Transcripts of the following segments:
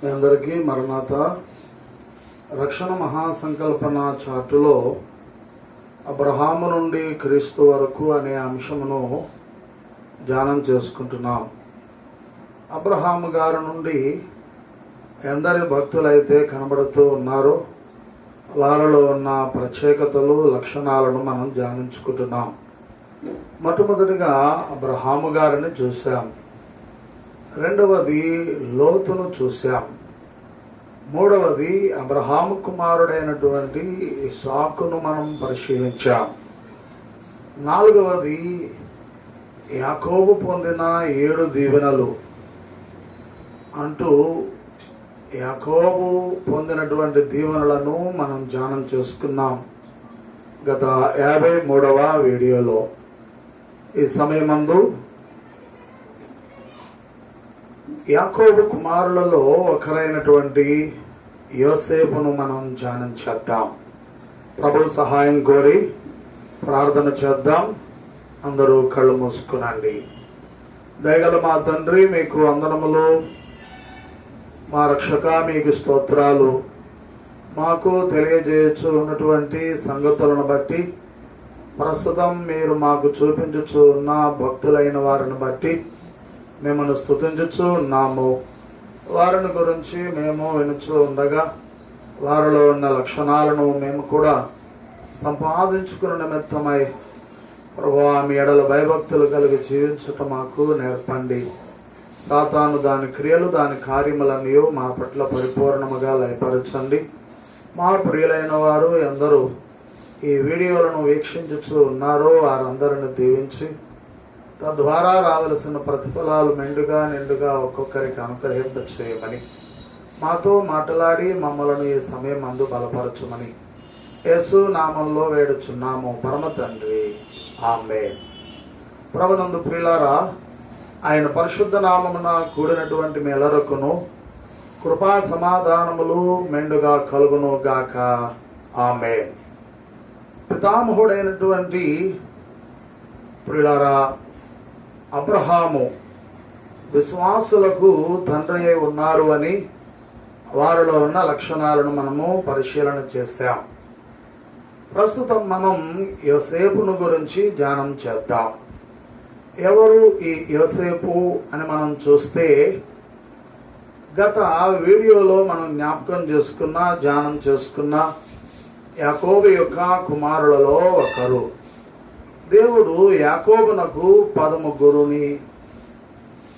మీ అందరికీ మరణాత రక్షణ మహాసంకల్పన చార్టులో అబ్రహాము నుండి క్రీస్తు వరకు అనే అంశమును ధ్యానం చేసుకుంటున్నాం. అబ్రహాము గారి నుండి ఎందరి భక్తులైతే కనబడుతూ ఉన్నారో వారిలో ఉన్న ప్రత్యేకతలు, లక్షణాలను మనం ధ్యానించుకుంటున్నాం. మొట్టమొదటిగా అబ్రహాము గారిని చూశాం. రెండవది లోతును చూశాం. మూడవది అబ్రహాము కుమారుడైనటువంటి ఇస్సాకును మనం పరిశీలించాం. నాలుగవది యాకోబు పొందిన 7 దీవెనలు అంటూ యాకోబు పొందినటువంటి దీవెనలను మనం ధ్యానం చేసుకున్నాం గత 53వ వీడియోలో. ఈ సమయమందు యాకోబు కుమారులలో ఒకరైనటువంటి యోసేపును మనం ధ్యానం చేద్దాం. ప్రభు సహాయం కోరి ప్రార్థన చేద్దాం. అందరూ కళ్ళు మూసుకునండి. దయగల మా తండ్రి, మీకు వందనములు. మా రక్షక, మీకు స్తోత్రాలు. మాకు తెలియజేయచ్చు ఉన్నటువంటి సంగతులను బట్టి, ప్రస్తుతం మీరు మాకు చూపించుచు ఉన్న భక్తులైన వారిని బట్టి మిమ్మల్ని స్తుతించుచు ఉన్నాము. వారిని గురించి మేము వినుచు ఉండగా వారిలో ఉన్న లక్షణాలను మేము కూడా సంపాదించుకున్న నిమిత్తమై ప్రభువా, మీ ఎడల భయభక్తులు కలిగి జీవించుట మాకు నేర్పండి. సాతాను దాని క్రియలు, దాని కార్యములన్నీ మా పట్ల పరిపూర్ణముగా లయపరచండి. మా ప్రియులైన వారు ఎందరూ ఈ వీడియోలను వీక్షించుచు ఉన్నారో వారందరిని దీవించి తద్వారా రావలసిన ప్రతిఫలాలు మెండుగా నిండుగా ఒక్కొక్కరికి అనుగ్రహింప చేయమని, మాతో మాట్లాడి మమ్మలను ఈ సమయం అందు బలపరచుమని యేసు నామంలో వేడుచున్నాము పరమ తండ్రి, ఆమేన్. ప్రభునందు ప్రియులారా, ఆయన పరిశుద్ధ నామమున కూడినటువంటి మీ ఎల్లరకును కృపా సమాధానములు మెండుగా కలుగును గాక, ఆమేన్. పితామహుడైనటువంటి ప్రియులారా, అబ్రహాము విశ్వాసులకు తండ్రి అయి ఉన్నారు అని వారిలో ఉన్న లక్షణాలను మనము పరిశీలన చేశాం. ప్రస్తుతం మనం యోసేపును గురించి ధ్యానం చేద్దాం. ఎవరు ఈ యోసేపు అని మనం చూస్తే, గత వీడియోలో మనం జ్ఞాపకం చేసుకున్న, ధ్యానం చేసుకున్న యాకోబు యొక్క కుమారులలో ఒకరు. దేవుడు యాకోబునకు 13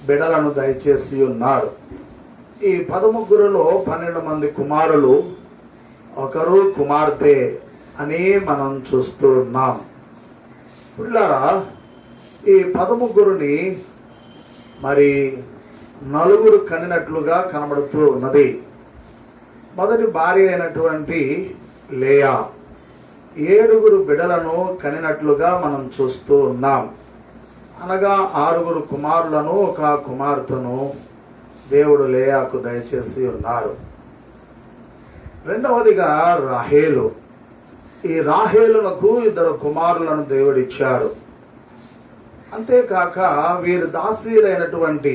బిడ్డలను దయచేసి ఉన్నారు. ఈ 13లో 12 మంది కుమారులు, ఒకరు కుమార్తె అని మనం చూస్తూ ఉన్నాం. పిల్లరా, ఈ 13ని మరి 4 కనినట్లుగా కనబడుతూ ఉన్నది. మొదటి భార్య అయినటువంటి లేయా 7 బిడ్డలను కనినట్లుగా మనం చూస్తూ ఉన్నాం. అనగా 6 కుమారులను, 1 కుమార్తెను దేవుడు లేయాకు దయచేసి ఉన్నారు. రెండవదిగా రాహేలు. ఈ రాహేలునకు 2 కుమారులను దేవుడిచ్చారు. అంతేకాక వీరి దాసీలైనటువంటి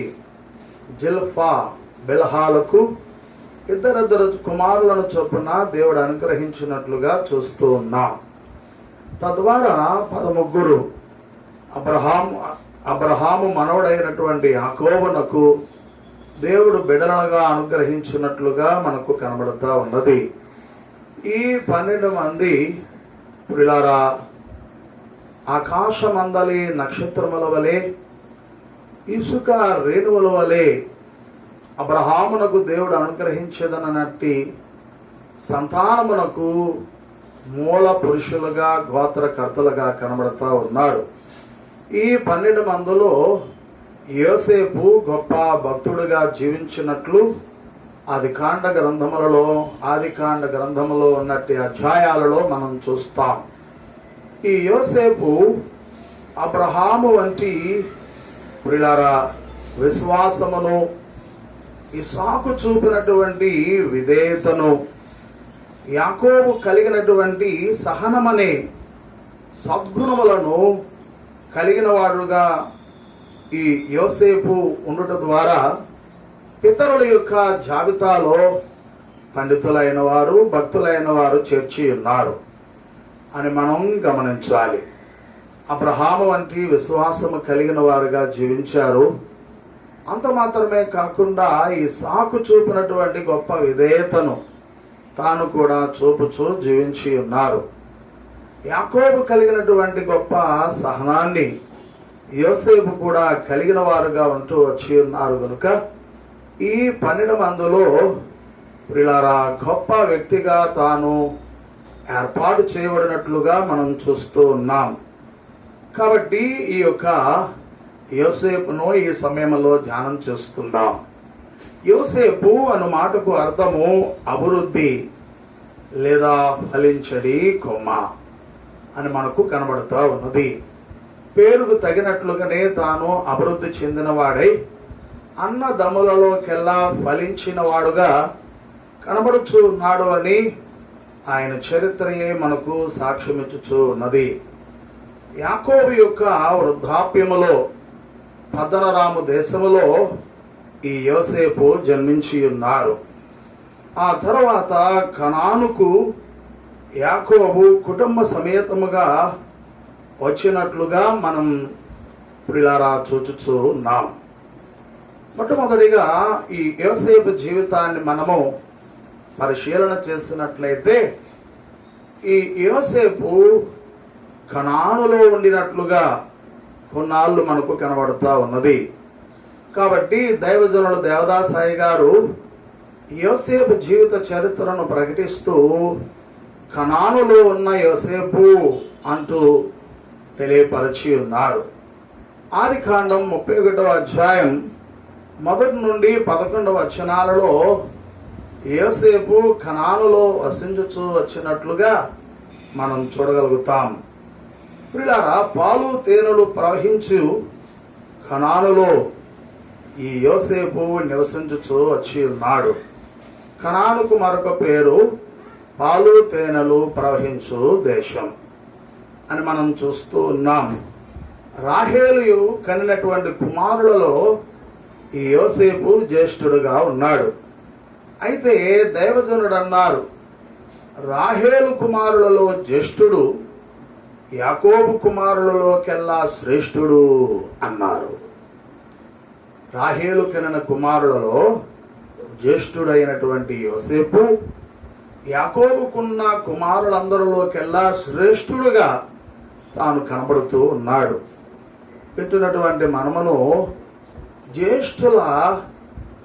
జిల్ఫా, బిల్హాలకు 2 కుమారులను చొప్పున దేవుడు అనుగ్రహించినట్లుగా చూస్తూ ఉన్నాం. తద్వారా 13 అబ్రహాము మనవడైనటువంటి యాకోబునకు దేవుడు బిడ్డలుగా అనుగ్రహించినట్లుగా మనకు కనబడుతూ ఉన్నది. ఈ 12 మంది ప్రియులారా, ఆకాశమందలి నక్షత్రముల వలె, ఇసుక రేణువుల వలె అబ్రహామునకు దేవుడు అనుగ్రహించేదనట్టి సంతానమునకు మూల పురుషులుగా, గోత్రకర్తలుగా కనబడుతూ ఉన్నారు. ఈ 12 మందిలో యోసేపు గొప్ప భక్తుడిగా జీవించినట్లు ఆదికాండ గ్రంథములో ఉన్నట్టి అధ్యాయాలలో మనం చూస్తాం. ఈ యోసేపు అబ్రహాము వంటి ప్రియులారా విశ్వాసమును, ఇస్సాకు చూపినటువంటి విధేయతను, యాకోబు కలిగినటువంటి సహనమనే సద్గుణములను కలిగిన వాడుగా ఈ యోసేపు ఉండుట ద్వారా పితరుల యొక్క జాబితాలో పండితులైన వారు, భక్తులైన వారు చేర్చి ఉన్నారు అని మనం గమనించాలి. అబ్రహాము వంటి విశ్వాసము కలిగిన వారుగా జీవించారు. అంత మాత్రమే కాకుండా ఈ సాకు చూపినటువంటి గొప్ప విధేయతను తాను కూడా చూపుచూ జీవించి ఉన్నారు. యాకోబు కలిగినటువంటి గొప్ప సహనాన్ని యోసేపు కూడా కలిగిన వారుగా ఉంటూ వచ్చి ఉన్నారు కనుక ఈ 12 మందిలో ప్రియులారా గొప్ప వ్యక్తిగా తాను ఏర్పాటు చేయబడినట్లుగా మనం చూస్తూ ఉన్నాం. కాబట్టి ఈ యొక్క యోసేపును ఈ సమయంలో ధ్యానం చేసుకుందాం. యోసేపు అను మాటకు అర్థము అభివృద్ధి లేదా ఫలించడి కొమ్మ అని మనకు కనబడుతూ ఉన్నది. పేరుకు తగినట్లుగానే తాను అభివృద్ధి చెందినవాడై అన్నదమ్ములలోకెల్లా ఫలించిన వాడుగా కనబడుచు ఉన్నాడు అని ఆయన చరిత్రయే మనకు సాక్ష్యమిచ్చుచూ ఉన్నది. యాకోబు యొక్క వృద్ధాప్యములో పద్దనరాము దేశములో ఈ యోసేపు జన్మించి ఉన్నారు. ఆ తర్వాత కనానుకు యాకోబు కుటుంబ సమేతముగా వచ్చినట్లుగా మనం ప్రియులారా చూచుచూ ఉన్నాం. మొట్టమొదటిగా ఈ యోసేపు జీవితాన్ని మనము పరిశీలన చేసినట్లయితే ఈ యోసేపు కనానులో ఉండినట్లుగా కొన్నాళ్ళు మనకు కనబడుతూ ఉన్నది. కాబట్టి దైవజనుడు దేవదాసాయి గారు యోసేపు జీవిత చరిత్రను ప్రకటిస్తూ కనానులో ఉన్న యోసేపు అంటూ తెలియపరిచి ఉన్నారు. ఆదికాండం 31వ అధ్యాయం 1 నుండి 11 వచనాలలో యోసేపు కనానులో వసించుచూ వచ్చినట్లుగా మనం చూడగలుగుతాం. ప్రియులారా, పాలు తేనెలు ప్రవహించు కనానులో ఈ యోసేపు నివసించుచూ వచ్చి ఉన్నాడు. కనానుకు మరొక పేరు పాలు తేనెలు ప్రవహించు దేశం అని మనం చూస్తూ ఉన్నాం. రాహేలు కనినటువంటి కుమారులలో ఈ యోసేపు జ్యేష్ఠుడుగా ఉన్నాడు. అయితే దైవజనుడు అన్నారు, రాహేలు కుమారులలో జ్యేష్ఠుడు యాకోబు కుమారులలోకెల్లా శ్రేష్ఠుడు అన్నారు. రాహేలు కనిన కుమారులలో జ్యేష్ఠుడైనటువంటి యోసేపు యాకోబుకున్న కుమారులందరిలోకెల్లా శ్రేష్ఠుడుగా తాను కనబడుతూ ఉన్నాడు. వింటున్నటువంటి మనమును జ్యేష్ఠుల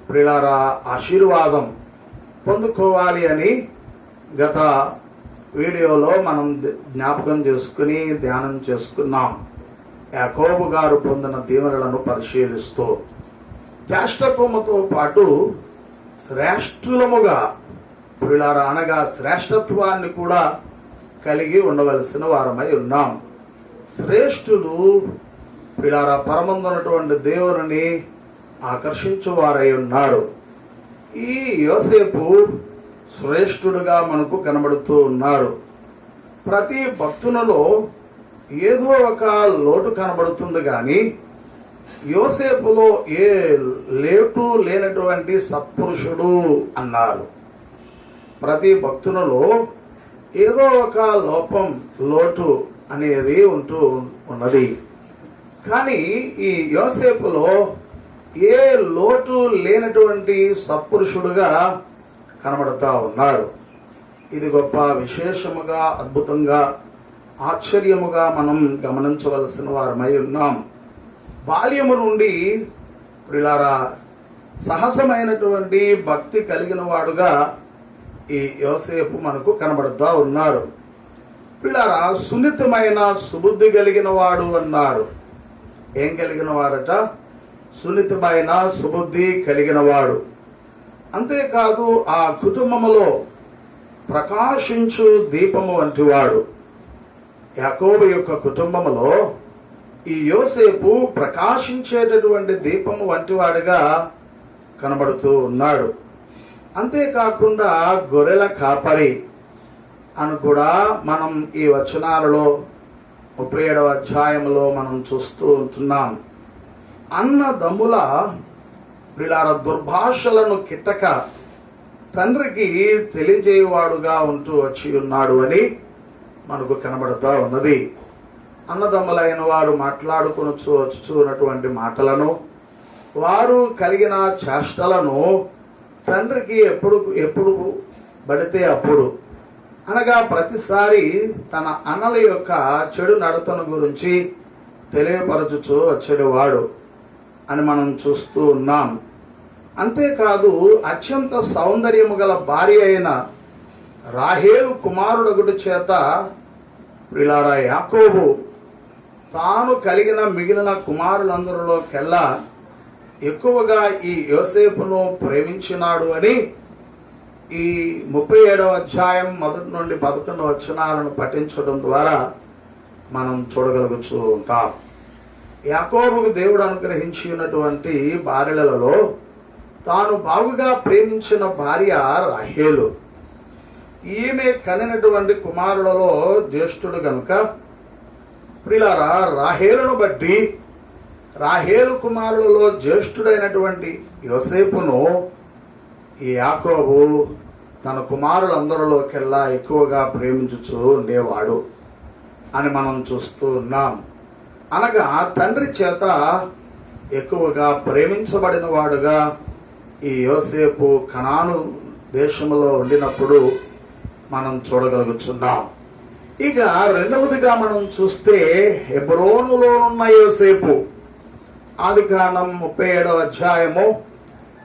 ప్రియులారా ఆశీర్వాదం పొందుకోవాలి అని గత వీడియోలో మనం జ్ఞాపకం చేసుకుని ధ్యానం చేసుకున్నాం. యాకోబు గారు పొందిన దీవెనలను పరిశీలిస్తూ జ్యేష్ఠత్వముతో పాటు శ్రేష్ఠులముగా ప్రియులారా అనగా శ్రేష్ఠత్వాన్ని కూడా కలిగి ఉండవలసిన వారమై ఉన్నాం. శ్రేష్ఠులు ప్రియులారా పరమందున్నటువంటి దేవుని ఆకర్షించువారై ఉన్నారు. ఈ యోసేపు శ్రేష్ఠుడుగా మనకు కనబడుతూ ఉన్నారు. ప్రతి భక్తునిలో ఏదో ఒక లోటు కనబడుతుంది కానీ యోసేపులో ఏ లేటు లేనటువంటి సత్పురుషుడు అన్నారు. ప్రతి భక్తునిలో ఏదో ఒక లోపం లోటు అనేది ఉంటూ ఉన్నది. కానీ ఈ యోసేపులో ఏ లోటు లేనటువంటి సత్పురుషుడుగా కనబడుతూ ఉన్నారు. ఇది గొప్ప విశేషముగా అద్భుతంగా ఆశ్చర్యముగా మనం గమనించవలసిన వారమై ఉన్నాం. బాల్యము నుండి ప్రియులారా సహజమైనటువంటి భక్తి కలిగిన వాడుగా ఈ యోసేపు మనకు కనబడుతూ ఉన్నారు. ప్రియులారా సున్నితమైన సుబుద్ధి కలిగిన వాడు అన్నారు. ఏం కలిగిన వాడట? సున్నితమైన సుబుద్ధి కలిగిన వాడు. అంతేకాదు ఆ కుటుంబములో ప్రకాశించు దీపము వంటి వాడు. యాకోబు యొక్క కుటుంబములో ఈ యోసేపు ప్రకాశించేటటువంటి దీపము వంటి వాడిగా కనబడుతూ ఉన్నాడు. అంతేకాకుండా గొర్రెల కాపరి అని కూడా మనం ఈ వచనాలలో 37వ అధ్యాయంలో మనం చూస్తూ ఉంటున్నాం. అన్నదమ్ముల ప్రియులారా దుర్భాషలను కిట్టక తండ్రికి తెలియజేయవాడుగా ఉంటూ వచ్చి ఉన్నాడు అని మనకు కనబడుతూ ఉన్నది. అన్నదమ్ములైన వారు మాట్లాడుకున్నటువంటి మాటలను, వారు కలిగిన చేష్టలను తండ్రికి ఎప్పుడు పడితే అప్పుడు, అనగా ప్రతిసారి తన అన్నల యొక్క చెడు నడతను గురించి తెలియపరచుచూ వచ్చేవాడు అని మనం చూస్తూ ఉన్నాం. అంతేకాదు, అత్యంత సౌందర్యము గల భార్య అయిన రాహేలు కుమారుడొకటి చేత ప్రియులారా యాకోబు తాను కలిగిన మిగిలిన కుమారులందరిలోకెల్లా ఎక్కువగా ఈ యోసేపును ప్రేమించినాడు అని ఈ 37వ అధ్యాయం 1 నుండి 11 వచనాలను పఠించడం ద్వారా మనం చూడగలుగుతూ ఉంటాం. యాకోబుకు దేవుడు అనుగ్రహించి ఉన్నటువంటి భార్యలలో తాను బాగుగా ప్రేమించిన భార్య రాహేలు. ఈమె కనినటువంటి కుమారులలో జ్యేష్ఠుడు గనుక ప్రియులారా రాహేలును బట్టి రాహేలు కుమారులలో జ్యేష్ఠుడైనటువంటి యోసేపును ఈ యాకోబు తన కుమారులందరిలోకెల్లా ఎక్కువగా ప్రేమించుచూ ఉండేవాడు అని మనం చూస్తూ ఉన్నాం. అనగా తండ్రి చేత ఎక్కువగా ప్రేమించబడిన వాడుగా ఈ యోసేపు కనాను దేశంలో ఉండినప్పుడు మనం చూడగలుగుతున్నాం. ఇక రెండవదిగా మనం చూస్తే హెబ్రోనులో ఉన్న యోసేపు, ఆదికాండం 37వ అధ్యాయము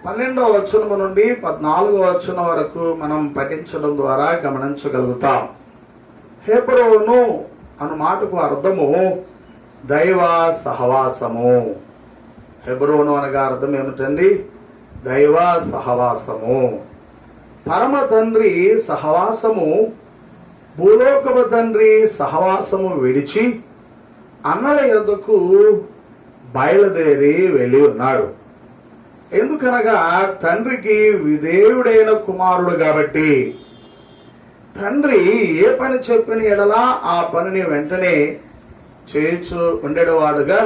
12వ వచనము నుండి 14వ వచనం వరకు మనం పఠించడం ద్వారా గమనించగలుగుతాం. హెబ్రోను అను మాటకు అర్థము దైవ సహవాసము. హెబ్రోను అనగా అర్థం ఏమిటండి? దైవ సహవాసము. పరమ తండ్రి సహవాసము, భూలోకపు తండ్రి సహవాసము విడిచి అన్నల యొద్దకు బయలుదేరి వెళ్ళి ఉన్నాడు. ఎందుకనగా తండ్రికి విధేయుడైన కుమారుడు కాబట్టి తండ్రి ఏ పని చెప్పిన ఎడలా ఆ పనిని వెంటనే చేయించు ఉండేవాడుగా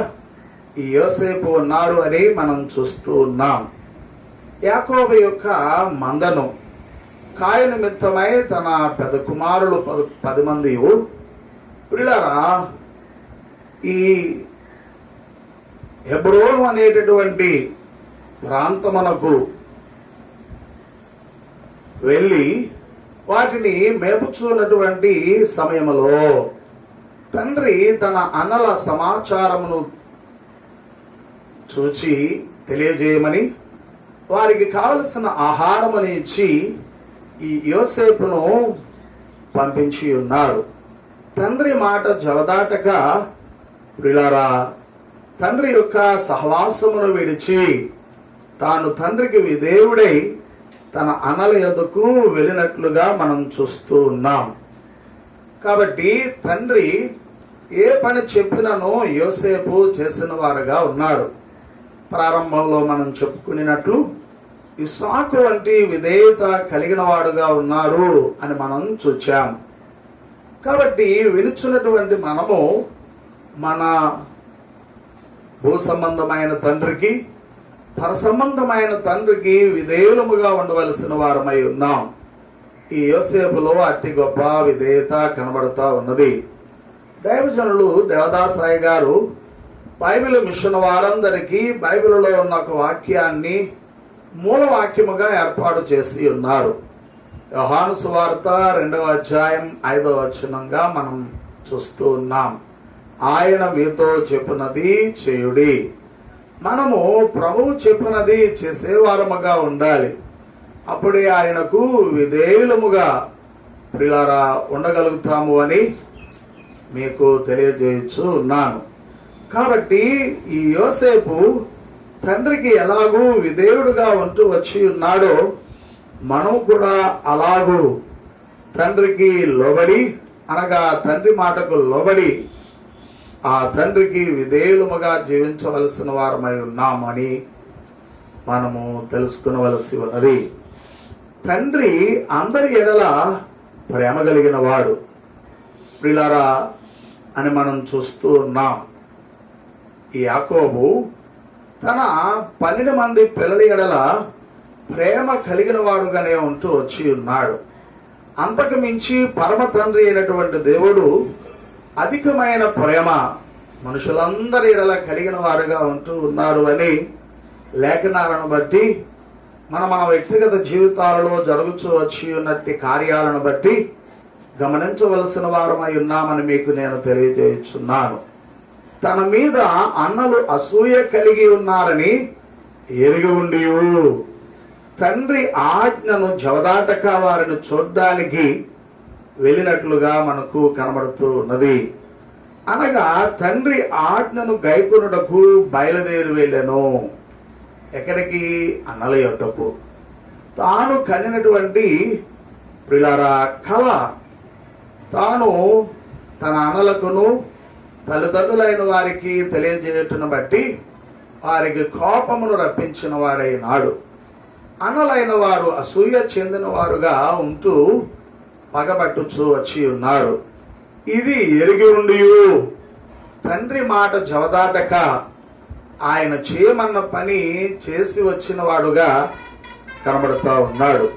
ఈ యోసేపు ఉన్నారు అని మనం చూస్తూ ఉన్నాం. యాకోబు యొక్క మందను కాయ నిమిత్తమై తన పెద్ద కుమారులు 10 మంది ప్రియులారా ఈ హెబ్రోను అనేటటువంటి ప్రాంతమునకు వెళ్ళి వాటిని మేపుచున్నటువంటి సమయంలో తండ్రి తన అన్నల సమాచారమును చూచి తెలియజేయమని, వారికి కావలసిన ఆహారముని ఇచ్చి ఈ యోసేపును పంపించి ఉన్నారు. తండ్రి మాట జవదాటక ప్రియులారా తండ్రి యొక్క సహవాసమును విడిచి తాను తండ్రికి విధేయుడై తన అన్నల యొద్దకు వెళ్ళినట్లుగా మనం చూస్తూ ఉన్నాం. కాబట్టి తండ్రి ఏ పని చెప్పినను యోసేపు చేసిన వారుగా ఉన్నారు. ప్రారంభంలో మనం చెప్పుకున్నట్లు ఇస్సాకు వంటి విధేయత కలిగిన వాడుగా ఉన్నారు అని మనం చూచాం. కాబట్టి వినుచున్నటువంటి మనము మన భూ సంబంధమైన తండ్రికి, పర సంబంధమైన తండ్రికి విధేయులముగా ఉండవలసిన వారమై ఉన్నాం. ఈ యోసేపులో అట్టి గొప్ప విధేయత కనబడుతూ ఉన్నది. దైవజనులు దేవదాసాయి గారు బైబిల్ మిషన్ వారందరికీ బైబిల్లో ఉన్న ఒక వాక్యాన్ని మూల వాక్యముగా ఏర్పాటు చేసి ఉన్నారు. యోహాను సువార్త 2వ అధ్యాయం 5వ వచనంగా మనం చూస్తూ ఉన్నాం. ఆయన మీతో చెప్పినది చేయుడి. మనము ప్రభువు చెప్పినది చేసేవారముగా ఉండాలి. అప్పుడే ఆయనకు విధేయులముగా ప్రియులారా ఉండగలుగుతాము అని మీకు తెలియజేయచ్చు ఉన్నాను. కాబట్టి ఈ యోసేపు తండ్రికి ఎలాగూ విధేయుడుగా ఉంటూ వచ్చి ఉన్నాడో మనం కూడా అలాగూ తండ్రికి లోబడి, అనగా తండ్రి మాటకు లోబడి ఆ తండ్రికి విధేయులముగా జీవించవలసిన వారమై ఉన్నామని మనము తెలుసుకునవలసి ఉన్నది. తండ్రి అందరి ఎడల ప్రేమ కలిగిన వాడు ప్రియులారా అని మనం చూస్తూ ఉన్నాం. ఈ యాకోబు తన 12 మంది పిల్లల ఎడల ప్రేమ కలిగిన వాడుగానే ఉంటూ వచ్చి ఉన్నాడు. అంతకు మించి పరమ తండ్రి అయినటువంటి దేవుడు అధికమైన ప్రేమ మనుషులందరి ఎడల కలిగిన వారుగా ఉంటూ ఉన్నారు అని లేఖనాలను బట్టి మన వ్యక్తిగత జీవితాలలో జరుగుతూ వచ్చి ఉన్నట్టి కార్యాలను బట్టి గమనించవలసిన వారమై ఉన్నామని మీకు నేను తెలియజేస్తున్నాను. తన మీద అన్నలు అసూయ కలిగి ఉన్నారని ఎరిగి ఉండి తండ్రి ఆజ్ఞను జవదాటక వారిని చూడ్డానికి వెళ్ళినట్లుగా మనకు కనబడుతూ ఉన్నది. అనగా తండ్రి ఆజ్ఞను గైకొనుటకు బయలుదేరి వెళ్ళెను. ఎక్కడికి? అన్నల యొద్దకు. తాను కనినటువంటి ప్రియులారా కల తాను తన అన్నలకును తల్లిదండ్రులైన వారికి తెలియజేయటను బట్టి వారికి కోపమును రప్పించిన వాడైనాడు. అన్నలైన వారు అసూయ చెందిన వారుగా ఉంటూ పగబట్టుచూ వచ్చి ఉన్నారు. ఇది ఎరిగి ఉండి తండ్రి మాట జవదాటక ఆయన చేయమన్న పని చేసి వచ్చిన వాడుగా కనబడుతూ ఉన్నాడు.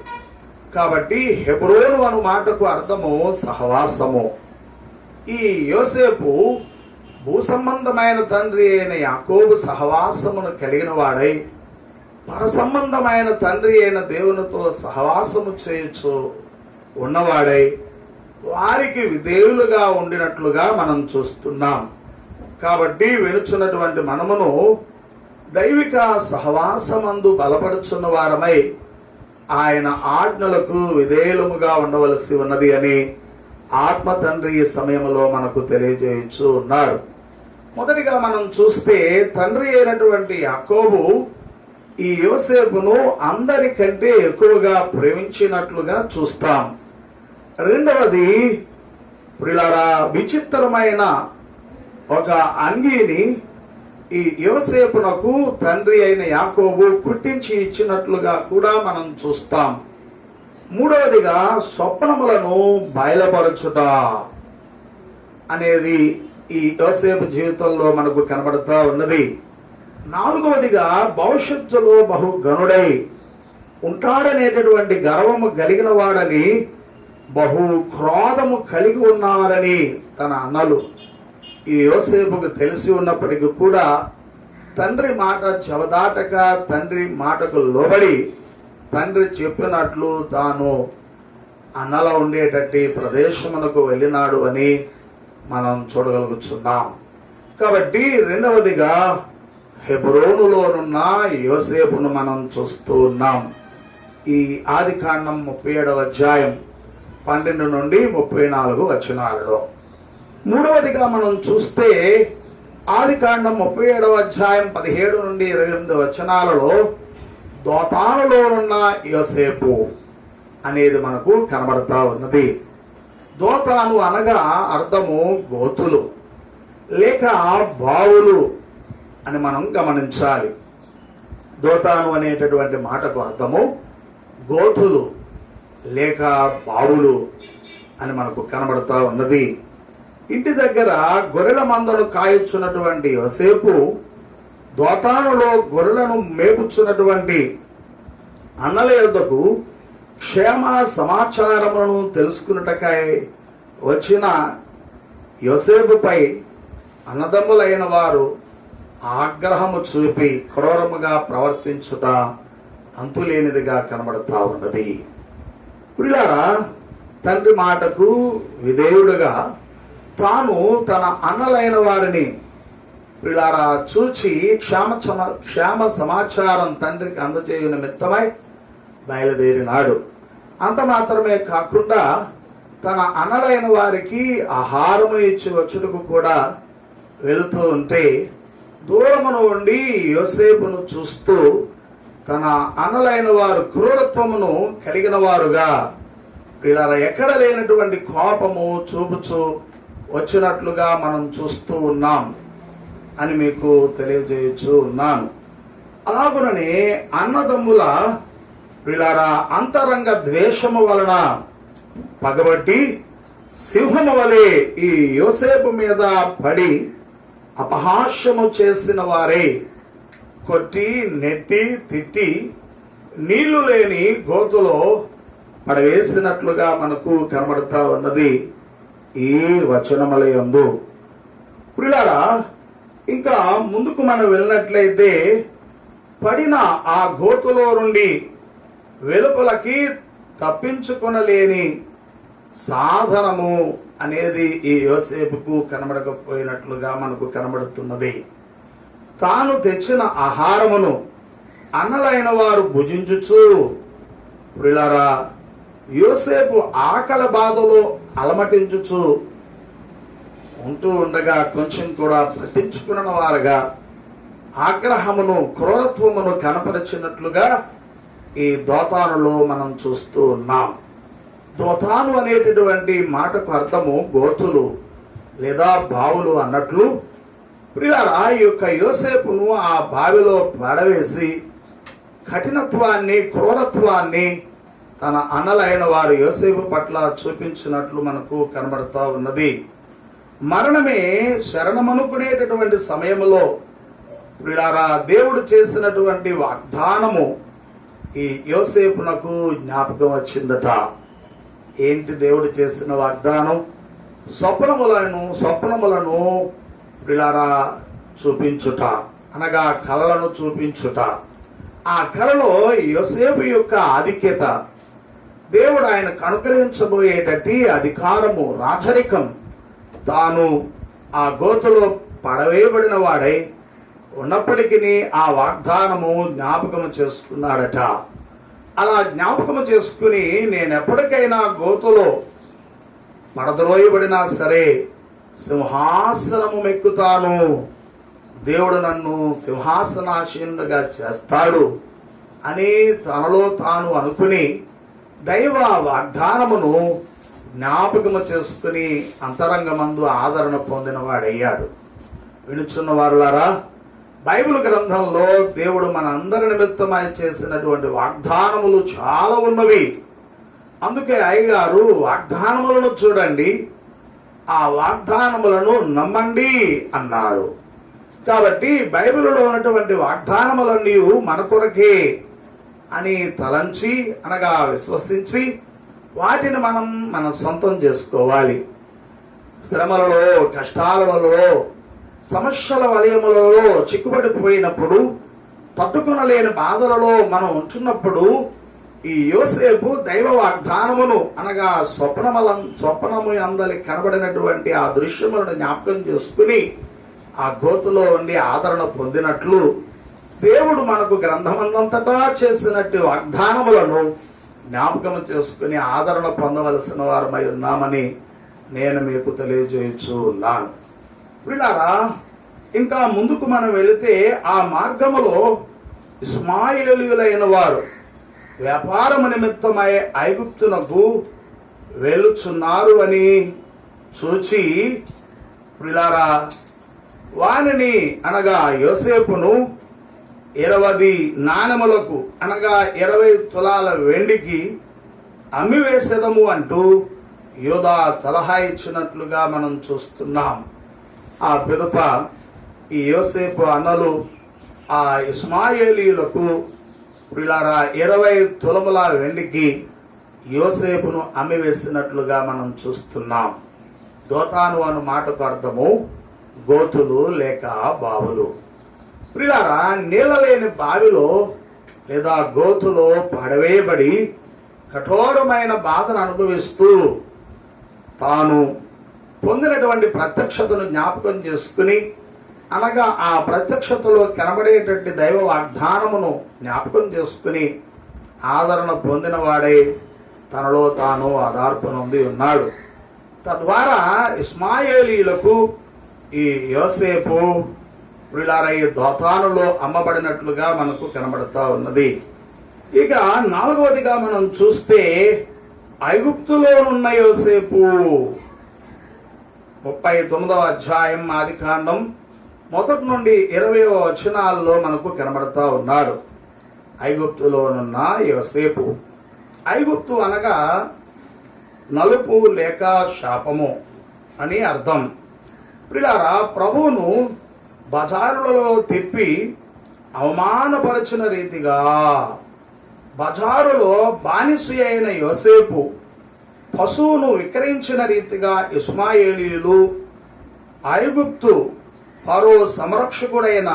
కాబట్టి హెబ్రోను అను మాటకు అర్థము సహవాసము. ఈ యోసేపు భూసంబంధమైన తండ్రి అయిన యాకోబు సహవాసమును కలిగిన వాడై పరసంబంధమైన తండ్రి అయిన దేవునితో సహవాసము చేయొచ్చు ఉన్నవాడై వారికి విధేయులుగా ఉండినట్లుగా మనం చూస్తున్నాం. కాబట్టి వెనుచున్నటువంటి మనమును దైవిక సహవాసమందు బలపడుచున్న వారమై ఆయన ఆజ్ఞలకు విధేయులముగా ఉండవలసి ఉన్నది అని ఆత్మ తండ్రి ఈ సమయంలో మనకు తెలియజేయచ్చు ఉన్నారు. మొదటిగా మనం చూస్తే తండ్రి అయినటువంటి యాకోబు ఈ యోసేపును అందరికంటే ఎక్కువగా ప్రేమించినట్లుగా చూస్తాం. రెండవది ప్రియులారా విచిత్రమైన ఒక అంగీని ఈ యోసేపునకు తండ్రి అయిన యాకోబు కుట్టించి ఇచ్చినట్లుగా కూడా మనం చూస్తాం. మూడవదిగా స్వప్నములను బయలుపరచుట అనేది ఈ యోసేపు జీవితంలో మనకు కనబడుతూ ఉన్నది. నాలుగవదిగా భవిష్యత్తులో బహు గనుడై ఉంటాడనేటటువంటి గర్వము కలిగిన వాడని బహు క్రోధము కలిగి ఉన్నారని తన అన్నలు ఈ యోసేపుకు తెలిసి ఉన్నప్పటికీ కూడా తండ్రి మాట జవదాటక తండ్రి మాటకు లోబడి తండ్రి చెప్పినట్లు తాను అన్నల ఉండేటట్టి ప్రదేశమునకు వెళ్ళినాడు అని మనం చూడగలుగుతున్నాం. కాబట్టి రెండవదిగా హెబ్రోనులోనున్న యోసేపును మనం చూస్తూ ఉన్నాం. ఈ ఆదికాండం 37వ అధ్యాయం 12 నుండి 34 వచనాలలో. మూడవదిగా మనం చూస్తే ఆదికాండం 37వ అధ్యాయం 17 నుండి 28 వచనాలలో దోతానులో ఉన్న యోసేపు అనేది మనకు కనబడతా ఉన్నది. దోతాను అనగా అర్థము గోతులు లేక బావులు అని మనం గమనించాలి. దోతాను అనేటటువంటి మాటకు అర్థము గోతులు లేక బావులు అని మనకు కనబడతా ఉన్నది. ఇంటి దగ్గర గొర్రెల మందను కాయొచ్చున్నటువంటి యోసేపు దోతానులో గొర్రెలను మేపుచున్నటువంటి అన్నల యొద్దకు క్షేమ సమాచారములను తెలుసుకున్నటకై వచ్చిన యోసేపుపై అన్నదమ్ములైన వారు ఆగ్రహము చూపి క్రూరముగా ప్రవర్తించుట అంతులేనిదిగా కనబడుతా ఉన్నది. ప్రియులారా, తండ్రి మాటకు విధేయుడుగా తాను తన అన్నలైన వారిని ప్రియులారా చూచి క్షేమ సమాచారం తండ్రికి అందజేయు నిమిత్తమై బయలుదేరినాడు. అంత మాత్రమే కాకుండా తన అన్నలైన వారికి ఆహారము ఇచ్చి వచ్చుటకు కూడా వెళుతూ ఉంటే దూరమును ఉండి యోసేపును చూస్తూ తన అన్నలైన వారు క్రూరత్వమును కలిగిన వారుగా ప్రియులారా ఎక్కడ లేనటువంటి కోపము చూపుచు వచ్చినట్లుగా మనం చూస్తూ ఉన్నాం అని మీకు తెలియజేయచ్చు ఉన్నాను. అలాగుననే అన్నదమ్ముల ప్రియులారా అంతరంగ ద్వేషము వలన పగబట్టి సింహము వలె ఈ యోసేపు మీద పడి అపహాస్యము చేసిన వారే కొట్టి నెట్టి తిట్టి నీళ్లు లేని గోతులో పడవేసినట్లుగా మనకు కనబడతా ఉన్నది ఈ వచనములయందు. ప్రియులారా, ఇంకా ముందుకు మనం వెళ్ళినట్లయితే పడిన ఆ గోతులో నుండి వెలుపలకి తప్పించుకొనలేని సాధనము అనేది ఈ యోసేపుకు కనబడకపోయినట్లుగా మనకు కనబడుతున్నది. తాను తెచ్చిన ఆహారమును అన్నలైన వారు భుజించుచు, ప్రియులారా, యోసేపు ఆకలి బాధలో అలమటించుచు ఉంటూ ఉండగా కొంచెం కూడా పట్టించుకున్న వారుగా ఆగ్రహమును క్రూరత్వమును కనపరిచినట్లుగా ఈ దోతానులో మనం చూస్తూ ఉన్నాం. దోతాను అనేటటువంటి మాటకు అర్థము గోతులు లేదా బావులు అన్నట్లు. ప్రియులారా, ఈ యొక్క యోసేపును ఆ బావిలో పడవేసి కఠినత్వాన్ని క్రూరత్వాన్ని తన అన్నలైన వారు యోసేపు పట్ల చూపించినట్లు మనకు కనబడతా ఉన్నది. మరణమే శరణమనుకునేటటువంటి సమయంలో ప్రియులారా, దేవుడు చేసినటువంటి వాగ్దానము ఈ యోసేపునకు జ్ఞాపకం వచ్చిందట. ఏంటి దేవుడు చేసిన వాగ్దానం? స్వప్నములను ప్రియులారా చూపించుట, అనగా కలలను చూపించుట. ఆ కలలో యోసేపు యొక్క ఆధిక్యత, దేవుడు ఆయనకు అనుగ్రహించబోయేటట్టి అధికారము, రాజరికం, తాను ఆ గోతులో పడవేయబడిన వాడై ఉన్నప్పటికీ ఆ వాగ్దానము జ్ఞాపకము చేసుకున్నాడట. అలా జ్ఞాపకము చేసుకుని, నేను ఎప్పటికైనా గోతులో పడద్రోయబడినా సరే సింహాసనము మెక్కుతాను, దేవుడు నన్ను సింహాసనాసీనుడిగా చేస్తాడు అని తనలో తాను అనుకుని దైవ వాగ్దానమును జ్ఞాపకము చేసుకుని అంతరంగమందు ఆదరణ పొందిన వాడయ్యాడు. వినుచున్న వారులారా, బైబిల్ గ్రంథంలో దేవుడు మన అందరి నిమిత్తమై చేసినటువంటి వాగ్దానములు చాలా ఉన్నవి. అందుకే అయ్యగారు వాగ్దానములను చూడండి, ఆ వాగ్దానములను నమ్మండి అన్నారు. కాబట్టి బైబిల్లో ఉన్నటువంటి వాగ్దానములన్నీ మన కొరకే అని తలంచి, అనగా విశ్వసించి వాటిని మనం మన సొంతం చేసుకోవాలి. శ్రమలలో, కష్టాలలో, సమస్యల వలయములలో చిక్కుబడిపోయినప్పుడు, తట్టుకొనలేని బాధలలో మనం ఉంటున్నప్పుడు ఈ యోసేపు దైవ వాగ్దానమును, అనగా స్వప్నము అందలి కనబడినటువంటి ఆ దృశ్యములను జ్ఞాపకం చేసుకుని ఆ గోతులో ఉండి ఆదరణ పొందినట్లు దేవుడు మనకు గ్రంథమందంతటా చేసినట్టు వాగ్దానములను జ్ఞాపకం చేసుకుని ఆదరణ పొందవలసిన వారమై ఉన్నామని నేను మీకు తెలియజేయచ్చు ఉన్నాను. వీళ్ళారా, ఇంకా ముందుకు మనం వెళితే ఆ మార్గములో ఇస్మాయేలీయులైన వారు వ్యాపారము నిమిత్తమై ఐగుప్తునకు వెళ్ళుచున్నారు అని చూచి, వీళ్ళారా, వానిని, అనగా యోసేపును 20 నాణెములకు, అనగా 20 తులాల వెండికి అమ్మివేసేదము అంటూ యోధా సలహా ఇచ్చినట్లుగా మనం చూస్తున్నాం. ఆ పిదప ఈ యోసేపు అన్నలు ఆ ఇస్మాయేలీయులకు ప్రియులారా 20 తులముల వెండికి యోసేపును అమ్మివేసినట్లుగా మనం చూస్తున్నాం. దోతాను అను మాటకు అర్థము గోతులు లేక బావులు. ప్రియులారా, నీళ్ళ లేని బావిలో లేదా గోతులో పడవేయబడి కఠోరమైన బాధను అనుభవిస్తూ తాను పొందినటువంటి ప్రత్యక్షతను జ్ఞాపకం చేసుకుని, అనగా ఆ ప్రత్యక్షతలో కనబడేటటువంటి దైవ వాగ్దానమును జ్ఞాపకం చేసుకుని ఆదరణ పొందిన వాడై తనలో తాను ఆధారపడి ఉంది ఉన్నాడు. తద్వారా ఇస్మాయేలీయులకు ఈ యోసేపు ప్రియులారా ఈ దోతానులో అమ్మబడినట్లుగా మనకు కనబడతా ఉన్నది. ఇక 4వదిగా మనం చూస్తే ఐగుప్తులో ఉన్న యోసేపు 39వ అధ్యాయం ఆదికాండం 1 నుండి 20వ వచనాల్లో మనకు కనబడతా ఉన్నారు. ఐగుప్తులోనున్న యోసేపు. ఐగుప్తు అనగా నలుపు లేక శాపము అని అర్థం. ప్రియులారా, ప్రభువును బజారులలో తిప్పి అవమానపరచిన రీతిగా బజారులో బానిస అయిన యోసేపు పశువును విక్రయించిన రీతిగా ఇష్మాయేలీయులు ఐగుప్తు ఫరో సంరక్షకుడైన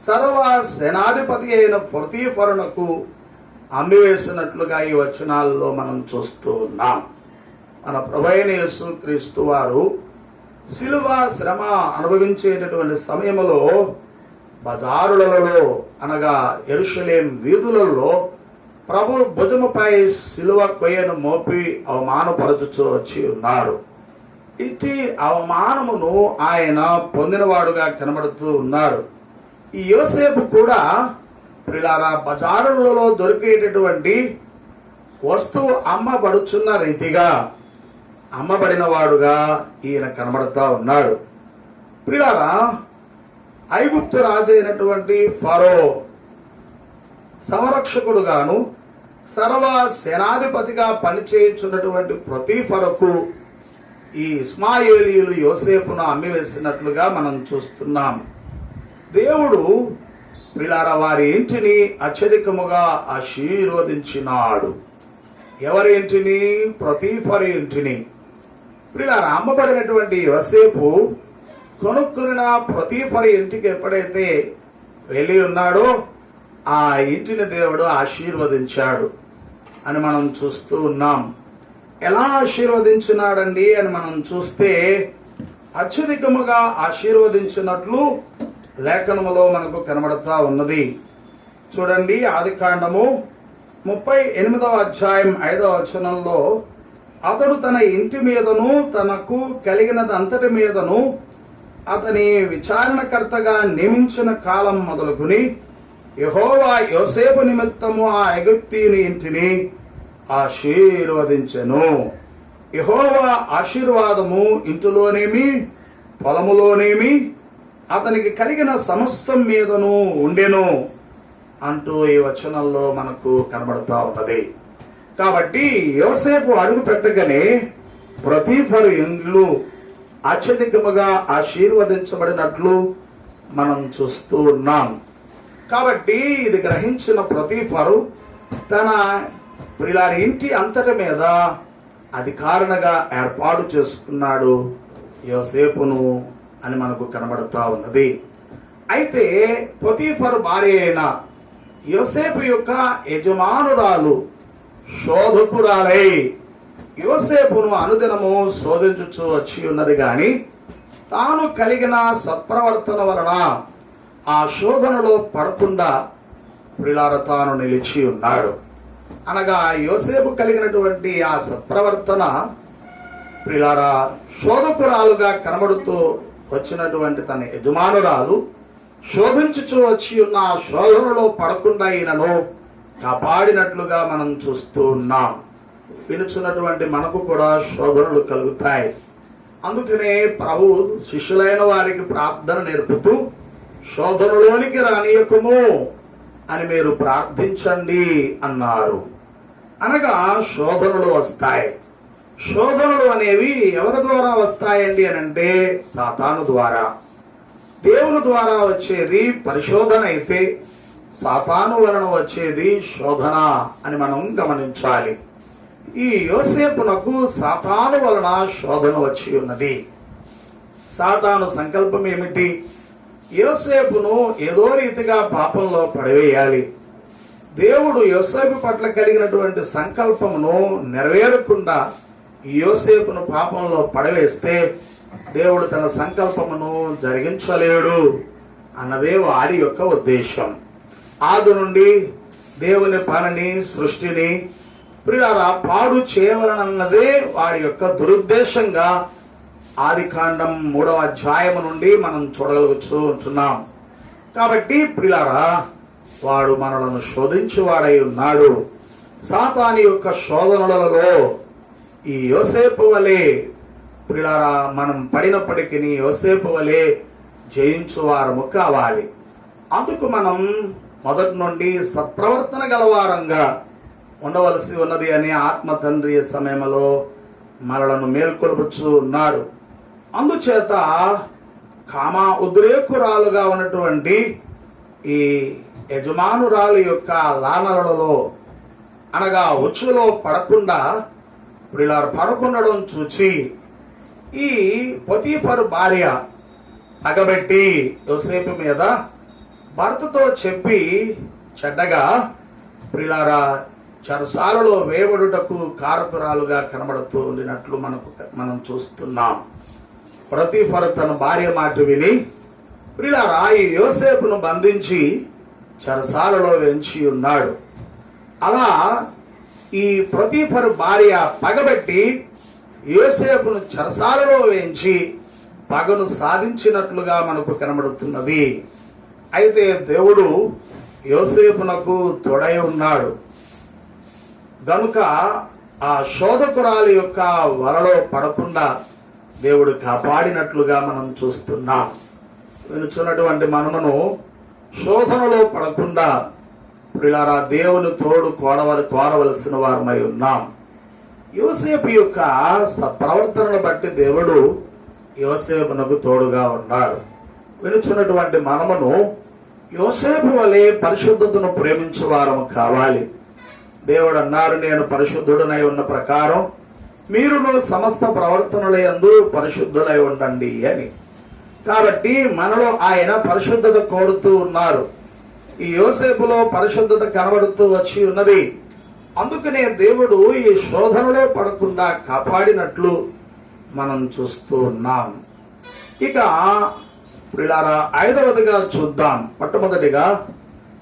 సర్వ సేనాధిపతి అయిన పొతీఫరునకు అమ్మివేసినట్లుగా ఈ వచనాల్లో మనం చూస్తూ ఉన్నాం. మన ప్రభువైన యేసుక్రీస్తు వారు శిలువ శ్రమ అనుభవించేటటువంటి సమయంలో బజారులలో అనగా యెరూషలేం వీధులలో ప్రభు భుజముపై శిలువ కొయ్యను మోపి అవమానపరచుచూ వచ్చి ఉన్నారు. ఇట్టి అవమానమును ఆయన పొందినవాడుగా కనబడుతూ ఉన్నారు. ఈ యోసేపు కూడా ప్రియులారా బజారులలో దొరికేటటువంటి వస్తువు అమ్మబడుచున్న రీతిగా అమ్మబడిన వాడుగా ఈయన కనబడుతూ ఉన్నాడు. ప్రియులారా ఐగుప్తు రాజు అయినటువంటి ఫరో సంరక్షకుడుగాను సర్వ సేనాధిపతిగా పనిచేయుచున్నటువంటి పొతీఫరుకు ఈ ఇష్మాయేలీయులు యోసేపును అమ్మివేసినట్లుగా మనం చూస్తున్నాం. దేవుడు ప్రియులారా వారి ఇంటిని అత్యధికముగా ఆశీర్వదించినాడు. ఎవరి ఇంటిని? పొతీఫరు ఇంటిని. ప్రియులారా అమ్మబడినటువంటి యోసేపు కొనుక్కున్న పొతీఫరు ఇంటికి ఎప్పుడైతే వెళ్ళి ఉన్నాడో ఆ ఇంటిని దేవుడు ఆశీర్వదించాడు అని మనం చూస్తూ ఉన్నాం. ఎలా ఆశీర్వదించినాడండి అని మనం చూస్తే అత్యధికముగా ఆశీర్వదించినట్లు లేఖనములో మనకు కనబడతా ఉన్నది. చూడండి, ఆదికాండము 38వ అధ్యాయం 5వ వచనంలో అతడు తన ఇంటి మీదను తనకు కలిగినదంతటి మీదను అతని విచారణకర్తగా నియమించిన కాలం మొదలుకుని యెహోవా యోసేపు నిమిత్తము ఆ ఐగుప్తీయుని ఇంటిని ఆశీర్వదించెను. యెహోవా ఆశీర్వాదము ఇంటిలోనేమి పొలములోనేమి అతనికి కలిగిన సమస్తం మీదను ఉండెను అంటూ ఈ వచనంలో మనకు కనబడుతూ ఉన్నది. కాబట్టి యోసేపు అడుగు పెట్టగానే పొతీఫరు ఇల్లు అత్యధికముగా ఆశీర్వదించబడినట్లు మనం చూస్తూ ఉన్నాం. కాబట్టి ఇది గ్రహించిన పొతీఫరు తన ప్రియులారి ఇంటి అంతటి మీద అధికారిగా ఏర్పాటు చేసుకున్నాడు యోసేపును అని మనకు కనబడుతూ ఉన్నది. అయితే పొతీఫరు భార్య అయిన యోసేపు యొక్క యజమానురాలు శోధకురాలై యోసేపును అనుదినము శోధించుచు వచ్చి ఉన్నది గాని తాను కలిగిన సత్ప్రవర్తన వలన ఆ శోధనలో పడకుండా ప్రియులార తాను నిలిచి ఉన్నాడు. అనగా యోసేపు కలిగినటువంటి ఆ సత్ప్రవర్తన ప్రియులారా శోధకురాలుగా కనబడుతూ వచ్చినటువంటి తన యజమానురాలు శోధించుచు వచ్చి ఉన్న ఆ శోధనలో పడకుండా ఈయనను కాపాడినట్లుగా మనం చూస్తూ ఉన్నాం. వినుచున్నటువంటి మనకు కూడా శోధనలు కలుగుతాయి. అందుకనే ప్రభు శిష్యులైన వారికి ప్రార్థన నేర్పుతూ శోధనలోనికి రానియకుము అని మీరు ప్రార్థించండి అన్నారు. అనగా శోధనలు వస్తాయి. శోధనలు అనేవి ఎవరి ద్వారా వస్తాయండి అని అంటే సాతాను ద్వారా. దేవుని ద్వారా వచ్చేది పరిశోధన అయితే సాతాను వలన వచ్చేది శోధన అని మనం గమనించాలి. ఈ యోసేపునకు సాతాను వలన శోధన వచ్చి ఉన్నది. సాతాను సంకల్పం ఏమిటి? యోసేపును ఏదో రీతిగా పాపంలో పడవేయాలి. దేవుడు యోసేపు పట్ల కలిగినటువంటి సంకల్పమును నెరవేరకుండా యోసేపును పాపంలో పడవేస్తే దేవుడు తన సంకల్పమును జరిగించలేడు అన్నదే వారి యొక్క ఉద్దేశం. ఆది నుండి దేవుని పనిని సృష్టిని ప్రియులారా పాడు చేయవలనన్నదే వారి యొక్క దురుద్దేశంగా ఆదికాండం 3వ అధ్యాయము నుండి మనం చూడగలుగుతూ ఉంటున్నాం. కాబట్టి ప్రియులారా వాడు మనలను శోధించువాడై ఉన్నాడు. సాతాను యొక్క శోధనలలో ఈ యోసేపు వలె ప్రియులారా మనం పడినప్పటికీ యోసేపు వలె జయించువారము కావాలి. అందుకు మనం మొదటి నుండి సత్ప్రవర్తన గలవారంగా ఉండవలసి ఉన్నది అని ఆత్మ తండ్రి సమయంలో మనలను మేల్కొల్పుచూ ఉన్నాడు. అందుచేత కామ ఉద్రేకురాలుగా ఉన్నటువంటి ఈ యజమానురాలు యొక్క లానలలో అనగా ఉచ్చులో పడకుండా ప్రియులారా పడకుండడం చూచి ఈ పొతీఫరు భార్య పగబెట్టి యోసేపు మీద భర్తతో చెప్పి చెడ్డగా ప్రియులారా చెరసాలలో వేయబడుటకు కారకురాలుగా కనబడుతూ ఉండినట్లు మనం చూస్తున్నాం. పొతీఫరు తన భార్య మాట విని ప్రియులారా ఈ యోసేపును బంధించి చెరసాలలో వెంచి ఉన్నాడు. అలా ఈ పొతీఫరు భార్య పగబెట్టి యోసేపును చెరసాలలో వేయించి పగను సాధించినట్లుగా మనకు కనబడుతున్నది. అయితే దేవుడు యోసేపునకు తోడై ఉన్నాడు గనుక ఆ శోధకురాలి యొక్క వలలో పడకుండా దేవుడు కాపాడినట్లుగా మనం చూస్తున్నాం. వినుచున్నటువంటి మనమును శోధనలో పడకుండా ప్రియులారా దేవుని తోడు కోరవలసిన వారమై ఉన్నాం. యోసేపు యొక్క సత్ప్రవర్తనను బట్టి దేవుడు యోసేపునకు తోడుగా ఉన్నాడు. వినుచున్నటువంటి మనమును యోసేపు వలె పరిశుద్ధతను ప్రేమించే వారము కావాలి. దేవుడు అన్నారు, నేను పరిశుద్ధుడనై ఉన్న ప్రకారం మీరును సమస్త ప్రవర్తనలందు పరిశుద్ధులై ఉండండి అని. కాబట్టి మనలో ఆయన పరిశుద్ధత కోరుతూ ఉన్నారు. ఈ యోసేపులో పరిశుద్ధత కనబడుతూ వచ్చి ఉన్నది. అందుకనే దేవుడు ఈ శోధనలో పడకుండా కాపాడినట్లు మనం చూస్తూ ఉన్నాం. ఇక ప్రియులారా 5వదిగా చూద్దాం. మొట్టమొదటిగా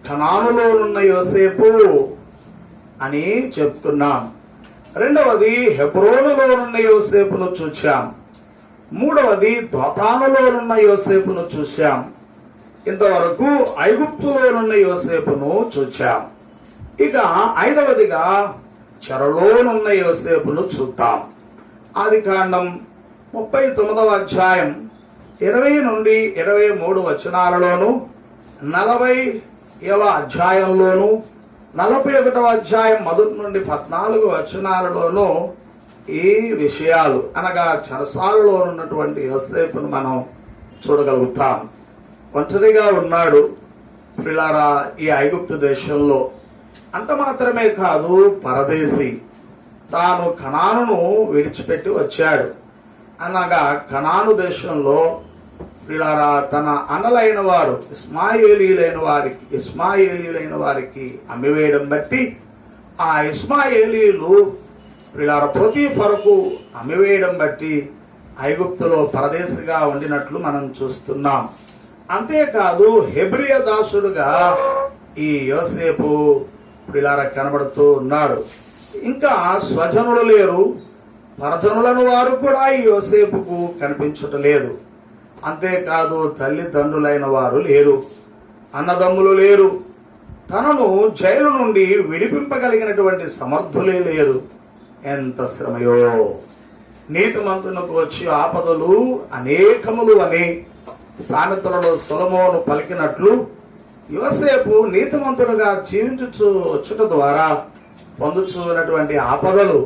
కనానులో ఉన్న యోసేపు అని చెప్పుకున్నాం. 2వది హెబ్రోనులో ఉన్న యోసేపును చూచాం. 3వది దోతానులో ఉన్న యోసేపును చూశాం. ఇంతవరకు ఐగుప్తులోనున్న యోసేపును చూచాం. ఇక 5వదిగా చెరలోనున్న యోసేపును చూద్దాం. ఆదికాండం 39వ అధ్యాయం 20 నుండి 23 వచనాలలోను, 40వ అధ్యాయంలోను, 41వ అధ్యాయం 1 నుండి 14 వచనాలలోను ఈ విషయాలు అనగా చెరసాలలో ఉన్నటువంటి యోసేపును మనం చూడగలుగుతాం. ఒంటరిగా ఉన్నాడు ప్రియులారా ఈ ఐగుప్తు దేశంలో. అంత మాత్రమే కాదు, పరదేశి. తాను కనానును విడిచిపెట్టి వచ్చాడు. అనగా కనాను దేశంలో ప్రియులారా తన అన్నలైన వారు ఇస్మాయేలీలైన వారికి అమ్మివేయడం బట్టి ఆ ఇస్మాయేలీలు ప్రియులారా పొతీఫరుకు అమ్మివేయడం బట్టి ఐగుప్తులో పరదేశిగా ఉండినట్లు మనం చూస్తున్నాం. అంతేకాదు హెబ్రియ దాసుడుగా ఈ యోసేపు ప్రియులారా కనబడుతూ ఉన్నాడు. ఇంకా స్వజనులు లేరు, పరజనులను వారు కూడా ఈ యోసేపుకు కనిపించటలేదు. అంతేకాదు తల్లిదండ్రులైన వారు లేరు, అన్నదమ్ములు లేరు, తనను జైలు నుండి విడిపింపగలిగినటువంటి సమర్థులే లేరు. ఎంత శ్రమయో! నీతిమంతునకు వచ్చి ఆపదలు అనేకములు అని సామెతలలో సొలొమోను పలికినట్లు యోసేపు నీతిమంతుడుగా జీవించుచు వచ్చుట ద్వారా పొందుచున్నటువంటి ఆపదలు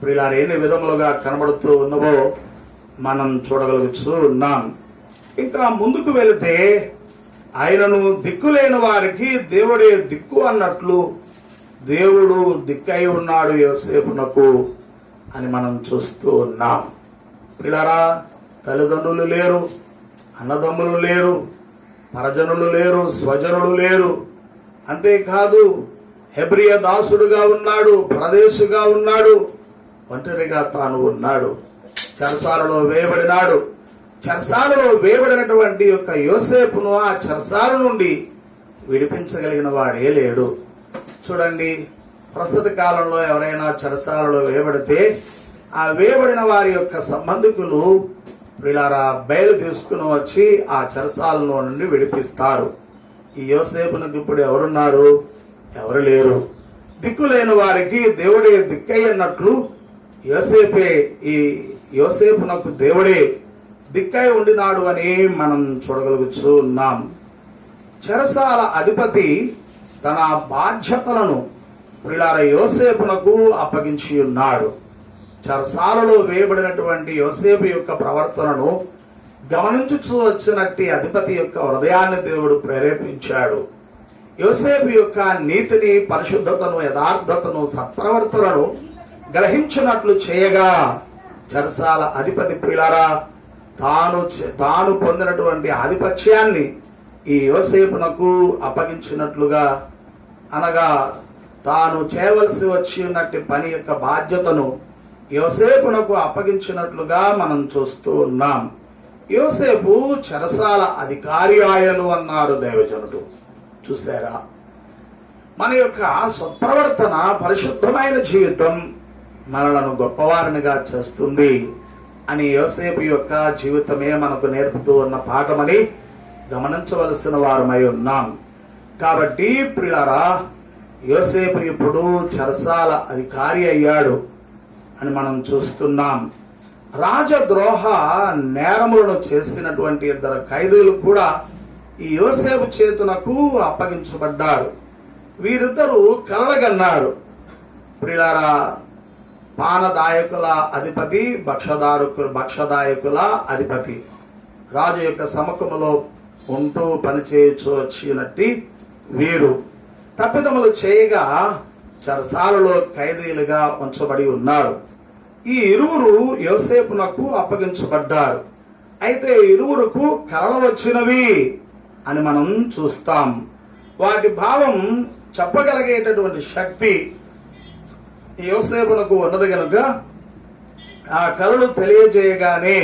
ప్రియులారా ఎన్ని విధములుగా కనబడుతూ ఉన్నవో మనం చూడగలుగుతూ ఉన్నాం. ఇంకా ముందుకు వెళితే ఆయనను దిక్కులేని వారికి దేవుడే దిక్కు అన్నట్లు దేవుడు దిక్కై ఉన్నాడు యోసేపునకు అని మనం చూస్తూ ఉన్నాం. ప్రియులారా తల్లిదండ్రులు లేరు, అన్నదమ్ములు లేరు, పరజనులు లేరు, స్వజనులు లేరు. అంతేకాదు హెబ్రియ దాసుడుగా ఉన్నాడు, పరదేశుగా ఉన్నాడు, ఒంటరిగా తాను ఉన్నాడు. చెరసాలలో వేయబడినాడు. చెరసాలలో వేయబడినటువంటి యొక్క యోసేపును ఆ చెరసాల నుండి విడిపించగలిగిన వాడే లేడు. చూడండి, ప్రస్తుత కాలంలో ఎవరైనా చెరసాలలో వేయబడితే ఆ వేయబడిన వారి యొక్క సంబంధికులు ప్రియులారా బయలు తీసుకుని వచ్చి ఆ చెరసాలలో నుండి విడిపిస్తారు. ఈ యోసేపునకు ఇప్పుడు ఎవరున్నారు? ఎవరు లేరు. దిక్కులేని వారికి దేవుడే దిక్కై అన్నట్లు ఈ యోసేపునకు దేవుడే దిక్కై ఉండినాడు అని మనం చూడగలుగుతూ ఉన్నాం. చెరసాల అధిపతి తన బాధ్యతలను ప్రియులారా యోసేపునకు అప్పగించి ఉన్నాడు. చెరసాలలో వేయబడినటువంటి యోసేపు యొక్క ప్రవర్తనను గమనించుచూ వచ్చినట్టి అధిపతి యొక్క హృదయాన్ని దేవుడు ప్రేరేపించాడు. యోసేపు యొక్క నీతిని, పరిశుద్ధతను, యథార్థతను, సత్ప్రవర్తనను గ్రహించినట్లు చేయగా చెరసాల అధిపతి ప్రియులారా తాను పొందినటువంటి ఆధిపత్యాన్ని ఈ యోసేపునకు అప్పగించినట్లుగా, అనగా తాను చేయవలసి వచ్చి ఉన్నట్టి పని యొక్క బాధ్యతను యోసేపునకు అప్పగించినట్లుగా మనం చూస్తూ ఉన్నాం. యోసేపు చెరసాల అధికారి ఆయను అన్నారు దైవజనుడు. చూసారా, మన యొక్క సత్ప్రవర్తన, పరిశుద్ధమైన జీవితం మనలను గొప్పవారినిగా చేస్తుంది అని యోసేపు యొక్క జీవితమే మనకు నేర్పుతూ ఉన్న పాఠమని గమనించవలసిన వారమై ఉన్నాం. కాబట్టి ప్రియులారా, యోసేపు ఇప్పుడు చెరసాల అధికారి అయ్యాడు అని మనం చూస్తున్నాం. రాజద్రోహ నేరములను చేసినటువంటి 2 ఖైదీలు కూడా ఈ యోసేపు చేతునకు అప్పగించబడ్డారు. వీరిద్దరూ కలలుగన్నారు. ప్రియులారా, పానదాయకుల అధిపతి, భక్షదాయకుల అధిపతి రాజు యొక్క సముఖములో ఉంటూ పనిచేయచ్చు వచ్చినట్టి వీరు తప్పిదములు చేయగా చెరసాలలో ఖైదీలుగా ఉంచబడి ఉన్నారు. ఈ ఇరువురు యోసేపునకు అప్పగించబడ్డారు. అయితే ఇరువురుకు కలలు వచ్చినవి అని మనం చూస్తాం. వాటి భావం చెప్పగలిగేటటువంటి శక్తి యోసేపునకు ఉన్నది కనుక ఆ కలలు తెలియజేయగానే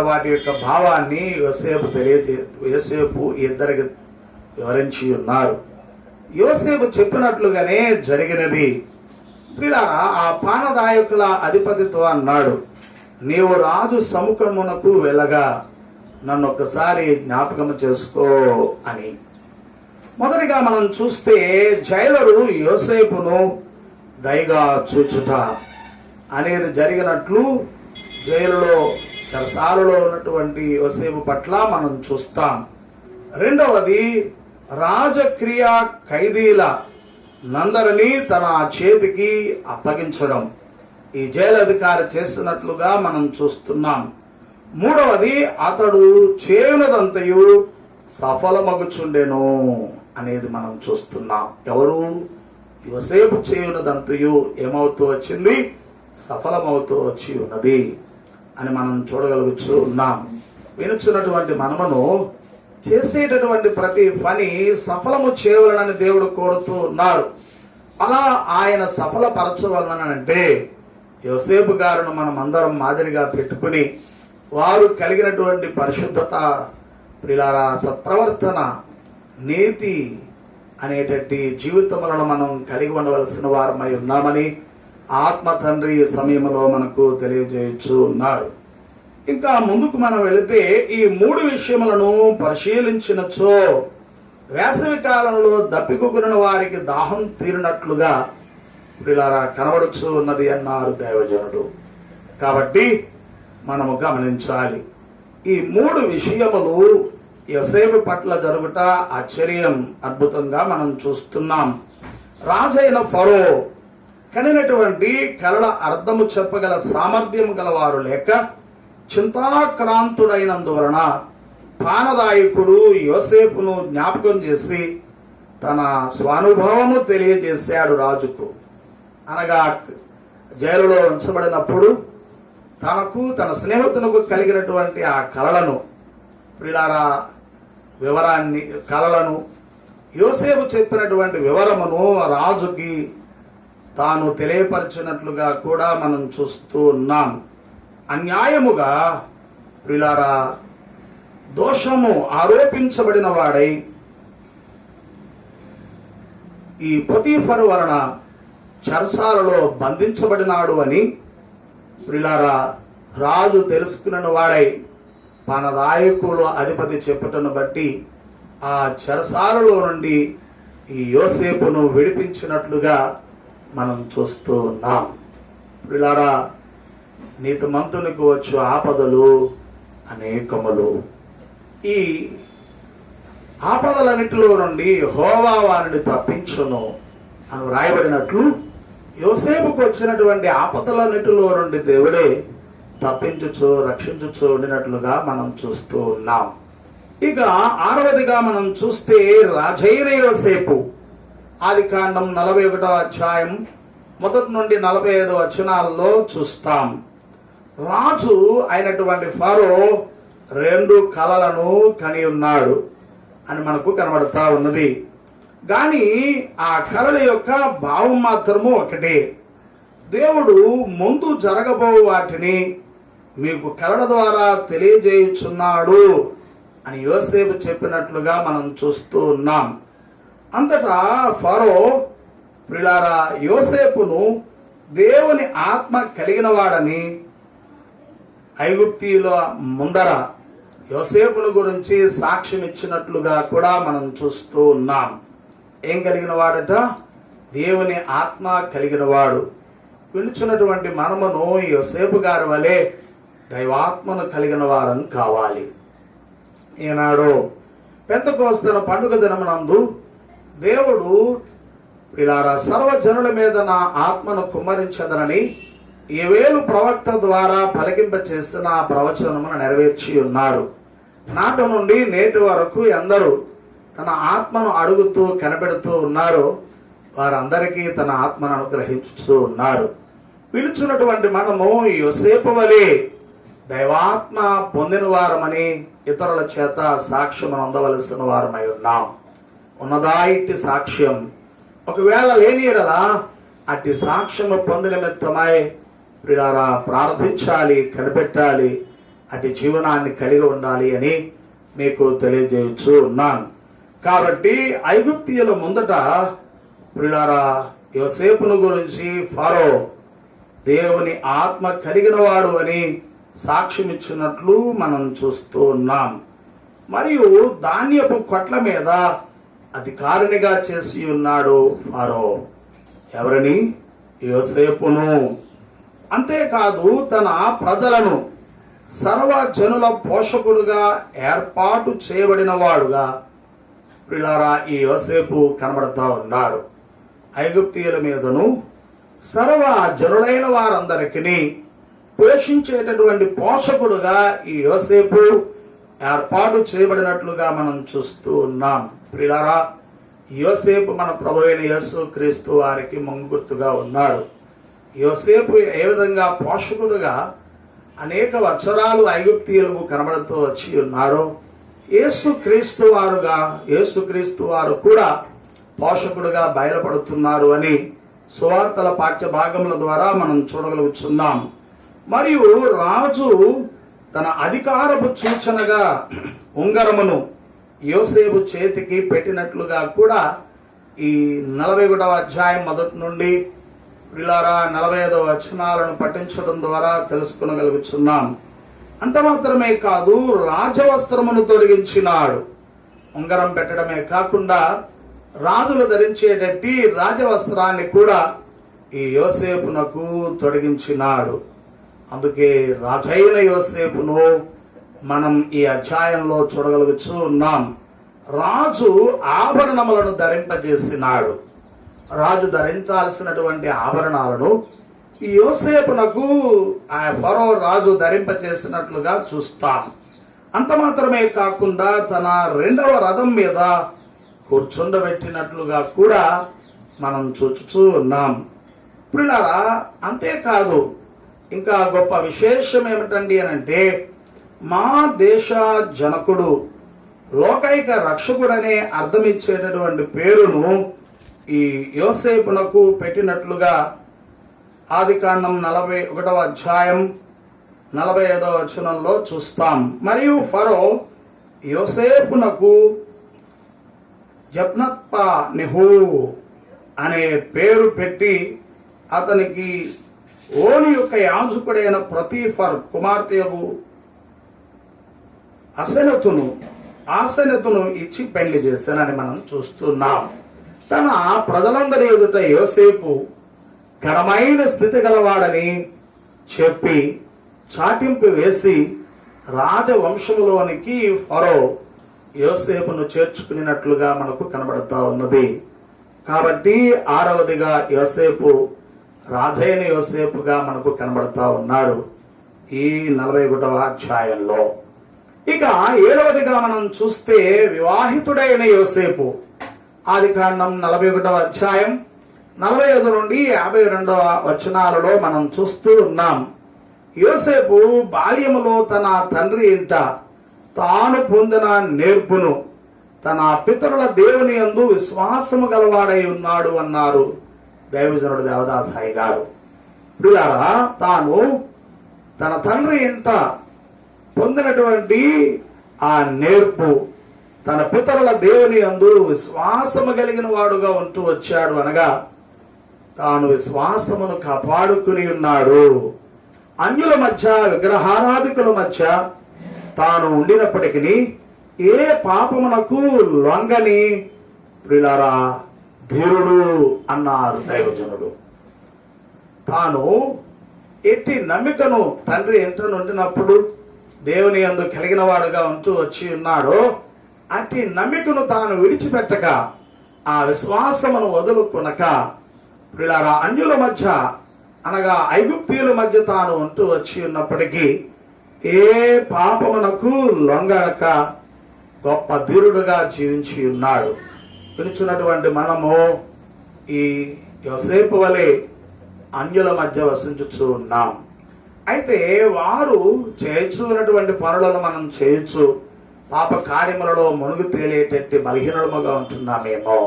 వాటి యొక్క భావాన్ని యోసేపు ఇద్దరికి వివరించి ఉన్నారు. యోసేపు చెప్పినట్లుగానే జరిగినది. ప్రియులారా, ఆ పానదాయకుల అధిపతితో అన్నాడు, నీవు రాజు సముఖమునకు వెళ్ళగా నన్ను ఒక్కసారి జ్ఞాపకం చేసుకో అని. మొదటిగా మనం చూస్తే జైలరు యోసేపును దయగా చూచుట అనేది జరిగినట్లు జైలులో, చెరసాలలో ఉన్నటువంటి యోసేపు పట్ల మనం చూస్తాం. రెండవది, రాజక్రియ ఖైదీల నందరినీ తన చేతికి అప్పగించడం ఈ జైలు అధికారి చేస్తున్నట్లుగా మనం చూస్తున్నాం. మూడవది, అతడు చేయునదంతయు సఫలమగుచుండెను అనేది మనం చూస్తున్నాం. ఎవరు? యోసేపు చేయునదంతయు ఏమవుతూ వచ్చింది? సఫలమవుతూ వచ్చి ఉన్నది అని మనం చూడగలుగుతూ ఉన్నాం. వినుచున్నటువంటి మనమును చేసేటటువంటి ప్రతి పని సఫలము చేయవలనని దేవుడు కోరుతూ ఉన్నారు. అలా ఆయన సఫలపరచవలనంటే యోసేపు గారును మనం అందరం మాదిరిగా పెట్టుకుని వారు కలిగినటువంటి పరిశుద్ధత, ప్రియులారా, సత్ప్రవర్తన, నీతి అనేటట్టి జీవితములను మనం కలిగి ఉండవలసిన వారమై ఉన్నామని ఆత్మ తండ్రి సమయంలో మనకు తెలియజేయచ్చు ఉన్నారు. ఇంకా ముందుకు మనం వెళితే ఈ 3 విషయములను పరిశీలించినచో వేసవి కాలంలో దప్పికొనిన వారికి దాహం తీరినట్లుగా ప్రియులారా కనబడుచు ఉన్నది అన్నారు దైవజనుడు. కాబట్టి మనము గమనించాలి, ఈ 3 విషయములు యోసేపు పట్ల జరుగుట ఆశ్చర్యం, అద్భుతంగా మనం చూస్తున్నాం. రాజైన ఫరో కనినటువంటి కలల అర్థము చెప్పగల సామర్థ్యం గలవారు లేక చింతాక్రాంతుడైనందువలన పానదాయకుడు యోసేపును జ్ఞాపకం చేసి తన స్వానుభవము తెలియజేశాడు రాజుకు. అనగా జైలులో ఉంచబడినప్పుడు తనకు, తన స్నేహితులకు కలిగినటువంటి ఆ కలలను, ప్రియులారా, కలలను యోసేపు చెప్పినటువంటి వివరమును రాజుకి తాను తెలియపరిచినట్లుగా కూడా మనం చూస్తూ ఉన్నాం. అన్యాయముగా ప్రియులారా దోషము ఆరోపించబడిన వాడై ఈ పొతీఫరు వలన చెరసాలలో బంధించబడినాడు అని ప్రియులారా రాజు తెలుసుకున్న వాడై పానదాయకుడు అధిపతి చెప్పుటను బట్టి ఆ చెరసాలలో నుండి ఈ యోసేపును విడిపించినట్లుగా మనం చూస్తూ ఉన్నాం. ప్రియులారా, నీతిమంతునికి వచ్చు ఆపదలు అనేకములు. ఈ ఆపదలన్నిటిలో నుండి యెహోవా వారిని తప్పించును అని వ్రాయబడినట్లు యోసేపుకు వచ్చినటువంటి ఆపదలన్నిటిలో నుండి దేవుడే తప్పించుచు రక్షించుచు ఉండినట్లుగా మనం చూస్తూ ఉన్నాం. ఇక 6వదిగా మనం చూస్తే రాజైన యోసేపు. ఆదికాండం 41వ అధ్యాయం 1 నుండి 45 వచనాల్లో చూస్తాం. రాజు అయినటువంటి ఫరో 2 కలలను కని ఉన్నాడు అని మనకు కనబడతా ఉన్నది. కానీ ఆ కలల యొక్క భావం మాత్రము ఒకటే. దేవుడు ముందు జరగబో వాటిని మీకు కలల ద్వారా తెలియజేయుచున్నాడు అని యోసేపు చెప్పినట్లుగా మనం చూస్తూ ఉన్నాం. అంతటా ఫరో ప్రియులారా యోసేపును దేవుని ఆత్మ కలిగిన వాడని ఐగుప్తీయుల ముందర యోసేపును గురించి సాక్ష్యం ఇచ్చినట్లుగా కూడా మనం చూస్తూ ఉన్నాం. ఏం కలిగిన వాడట? దేవుని ఆత్మ కలిగిన వాడు. వినుచున్నటువంటి మనమును యోసేపు గారి వలె దైవాత్మను కలిగిన వారని కావాలి. ఈనాడు పెంతెకోస్తు పండుగ దినమునందు దేవుడు ప్రియులారా సర్వజనుల మీద నా ఆత్మను కుమ్మరించదనని యోవేలు ప్రవక్త ద్వారా పలికింప చేసిన ఆ ప్రవచనమును నెరవేర్చి ఉన్నారు. నాటి నుండి నేటి వరకు ఎందరూ తన ఆత్మను అడుగుతూ కనిపెడుతూ ఉన్నారో వారందరికీ తన ఆత్మను అనుగ్రహించుతూ ఉన్నారు. పిలుచున్నటువంటి మనము యోసేపు వలె దైవాత్మ పొందిన వారమని ఇతరుల చేత సాక్ష్యం అందవలసిన వారమై ఉన్నాం. ఉన్నదా ఇట్టి సాక్ష్యం? ఒకవేళ లేని ఎడల అట్టి సాక్ష్యము పొందిన నిమిత్తమై ప్రియులారా ప్రార్థించాలి, కనిపెట్టాలి, అట్టి జీవనాన్ని కలిగి ఉండాలి అని మీకు తెలియజేయచ్చు ఉన్నాను. కాబట్టి ఐగుప్తీయుల ముందట ప్రియులారా యోసేపును గురించి ఫరో దేవుని ఆత్మ కలిగిన వాడు అని సాక్ష్యం ఇచ్చినట్లు మనం చూస్తూ ఉన్నాం. మరియు ధాన్యపు కొట్ల మీద అధికారినిగా చేసి ఉన్నాడు ఫరో. ఎవరిని? యోసేపును. అంతేకాదు తన ప్రజలను సర్వజనుల పోషకుడుగా ఏర్పాటు చేయబడిన వాడుగా ప్రియులారా ఈ యోసేపు కనబడతా ఉన్నారు. ఐగుప్తీయుల మీదను సర్వ జనులైన వారందరికీ పోషించేటటువంటి పోషకుడుగా ఈ యోసేపు ఏర్పాటు చేయబడినట్లుగా మనం చూస్తూ ఉన్నాం. ప్రియులారా యోసేపు మన ప్రభువైన యేసు క్రీస్తు వారికి ముంగుర్తుగా ఉన్నారు. యోసేపు ఏ విధంగా పోషకుడుగా అనేక వత్సరాలు ఐగుప్తీయులకు కనబడుతూ వచ్చి ఉన్నారో యేసుక్రీస్తు వారు కూడా పోషకుడుగా బయలుపడుతున్నారు అని సువార్తల పాఠ్య భాగముల ద్వారా మనం చూడగలుగుతున్నాం. మరియు రాజు తన అధికారపు సూచనగా ఉంగరమును యోసేపు చేతికి పెట్టినట్లుగా కూడా ఈ 41వ అధ్యాయం 1 నుండి ప్రియులారా 45వ వచనాలను పఠించడం ద్వారా తెలుసుకొనగలుగుతున్నాం. అంత మాత్రమే కాదు, రాజవస్త్రమును తొలగించినాడు. ఉంగరం పెట్టడమే కాకుండా రాజులు ధరించేటట్టి రాజవస్త్రాన్ని కూడా ఈ యోసేపునకు తొలగించినాడు. అందుకే రాజైన యోసేపును మనం ఈ అధ్యాయంలో చూడగలుగుతూ ఉన్నాం. రాజు ఆభరణములను ధరింపజేసినాడు. రాజు ధరించాల్సినటువంటి ఆభరణాలను ఈ యోసేపునకు ఆ ఫరో రాజు ధరింపజేసినట్లుగా చూస్తాం. అంత మాత్రమే కాకుండా తన 2వ రథం మీద కూర్చుండబెట్టినట్లుగా కూడా మనం చూచుతూ ఉన్నాం. ప్రియులారా అంతేకాదు, ఇంకా గొప్ప విశేషం ఏమిటండి అనంటే మా దేశ జనకుడు, లోకైక రక్షకుడనే అర్థమిచ్చేటటువంటి పేరును ఈ యోసేపునకు పెట్టినట్లుగా ఆదికాండం 41వ అధ్యాయం 45వ వచనంలో చూస్తాం. మరియు ఫరో యోసేపునకు జప్నత్పానెహు అనే పేరు పెట్టి అతనికి ఓని యొక్క యాజకుడైన ప్రతీఫర్ కుమార్తెయగు ఆసెనతును ఇచ్చి పెళ్లి చేస్తానని మనం చూస్తున్నాం. తన ప్రజలందరి ఎదుట యోసేపు ఘనమైన స్థితి గలవాడని చెప్పి చాటింపు వేసి రాజవంశములోనికి ఫరో యోసేపును చేర్చుకున్నట్లుగా మనకు కనబడతా ఉన్నది. కాబట్టి 6వదిగా యోసేపు రాజైన యోసేపుగా మనకు కనబడతా ఉన్నారు. ఈ 41వ అధ్యాయంలో. ఇక 7వదిగా మనం చూస్తే వివాహితుడైన యోసేపు. ఆదికాండం 41వ అధ్యాయం 45 నుండి 52వ వచనాలలో మనం చూస్తూ ఉన్నాం. యోసేపు బాల్యములో తన తండ్రి ఇంట తాను పొందిన నేర్పును తన పితరుల దేవుని యందు విశ్వాసము గలవాడై ఉన్నాడు అన్నారు దైవజనుడు దేవదాసాయి గారు. ప్రియులారా, తాను తన తండ్రి ఇంట పొందినటువంటి ఆ నేర్పు తన పితరుల దేవుని యందు విశ్వాసము కలిగిన వాడుగా ఉంటూ వచ్చాడు. అనగా తాను విశ్వాసమును కాపాడుకుని ఉన్నాడు. అన్యుల మధ్య, విగ్రహారాధికుల మధ్య తాను ఉండినప్పటికీ ఏ పాపమునకు లొంగని ప్రియులారా ధీరుడు అన్నారు దైవజనుడు. తాను ఎట్టి నమ్మికను తండ్రి ఇంట నుండినప్పుడు దేవుని యందు కలిగిన వాడుగా ఉంటూ వచ్చి ఉన్నాడో అట్టి నమ్మికను తాను విడిచిపెట్టక ఆ విశ్వాసమును వదులుకొనక ప్రియులారా అన్యుల మధ్య అనగా ఐగుప్తీయుల మధ్య తాను ఉంటూ వచ్చి ఉన్నప్పటికీ ఏ పాపమునకు లొంగక గొప్ప ధీరుడుగా జీవించి ఉన్నాడు. పిలుచున్నటువంటి మనము ఈ యోసేపు వలె అన్యుల మధ్య వసించుచూ ఉన్నాం. అయితే వారు చేయొచ్చున్నటువంటి పనులను మనం చేయొచ్చు, పాప కార్యములలో మునుగు తేలేటట్టి బలహీనముగా ఉంటున్నామేమో,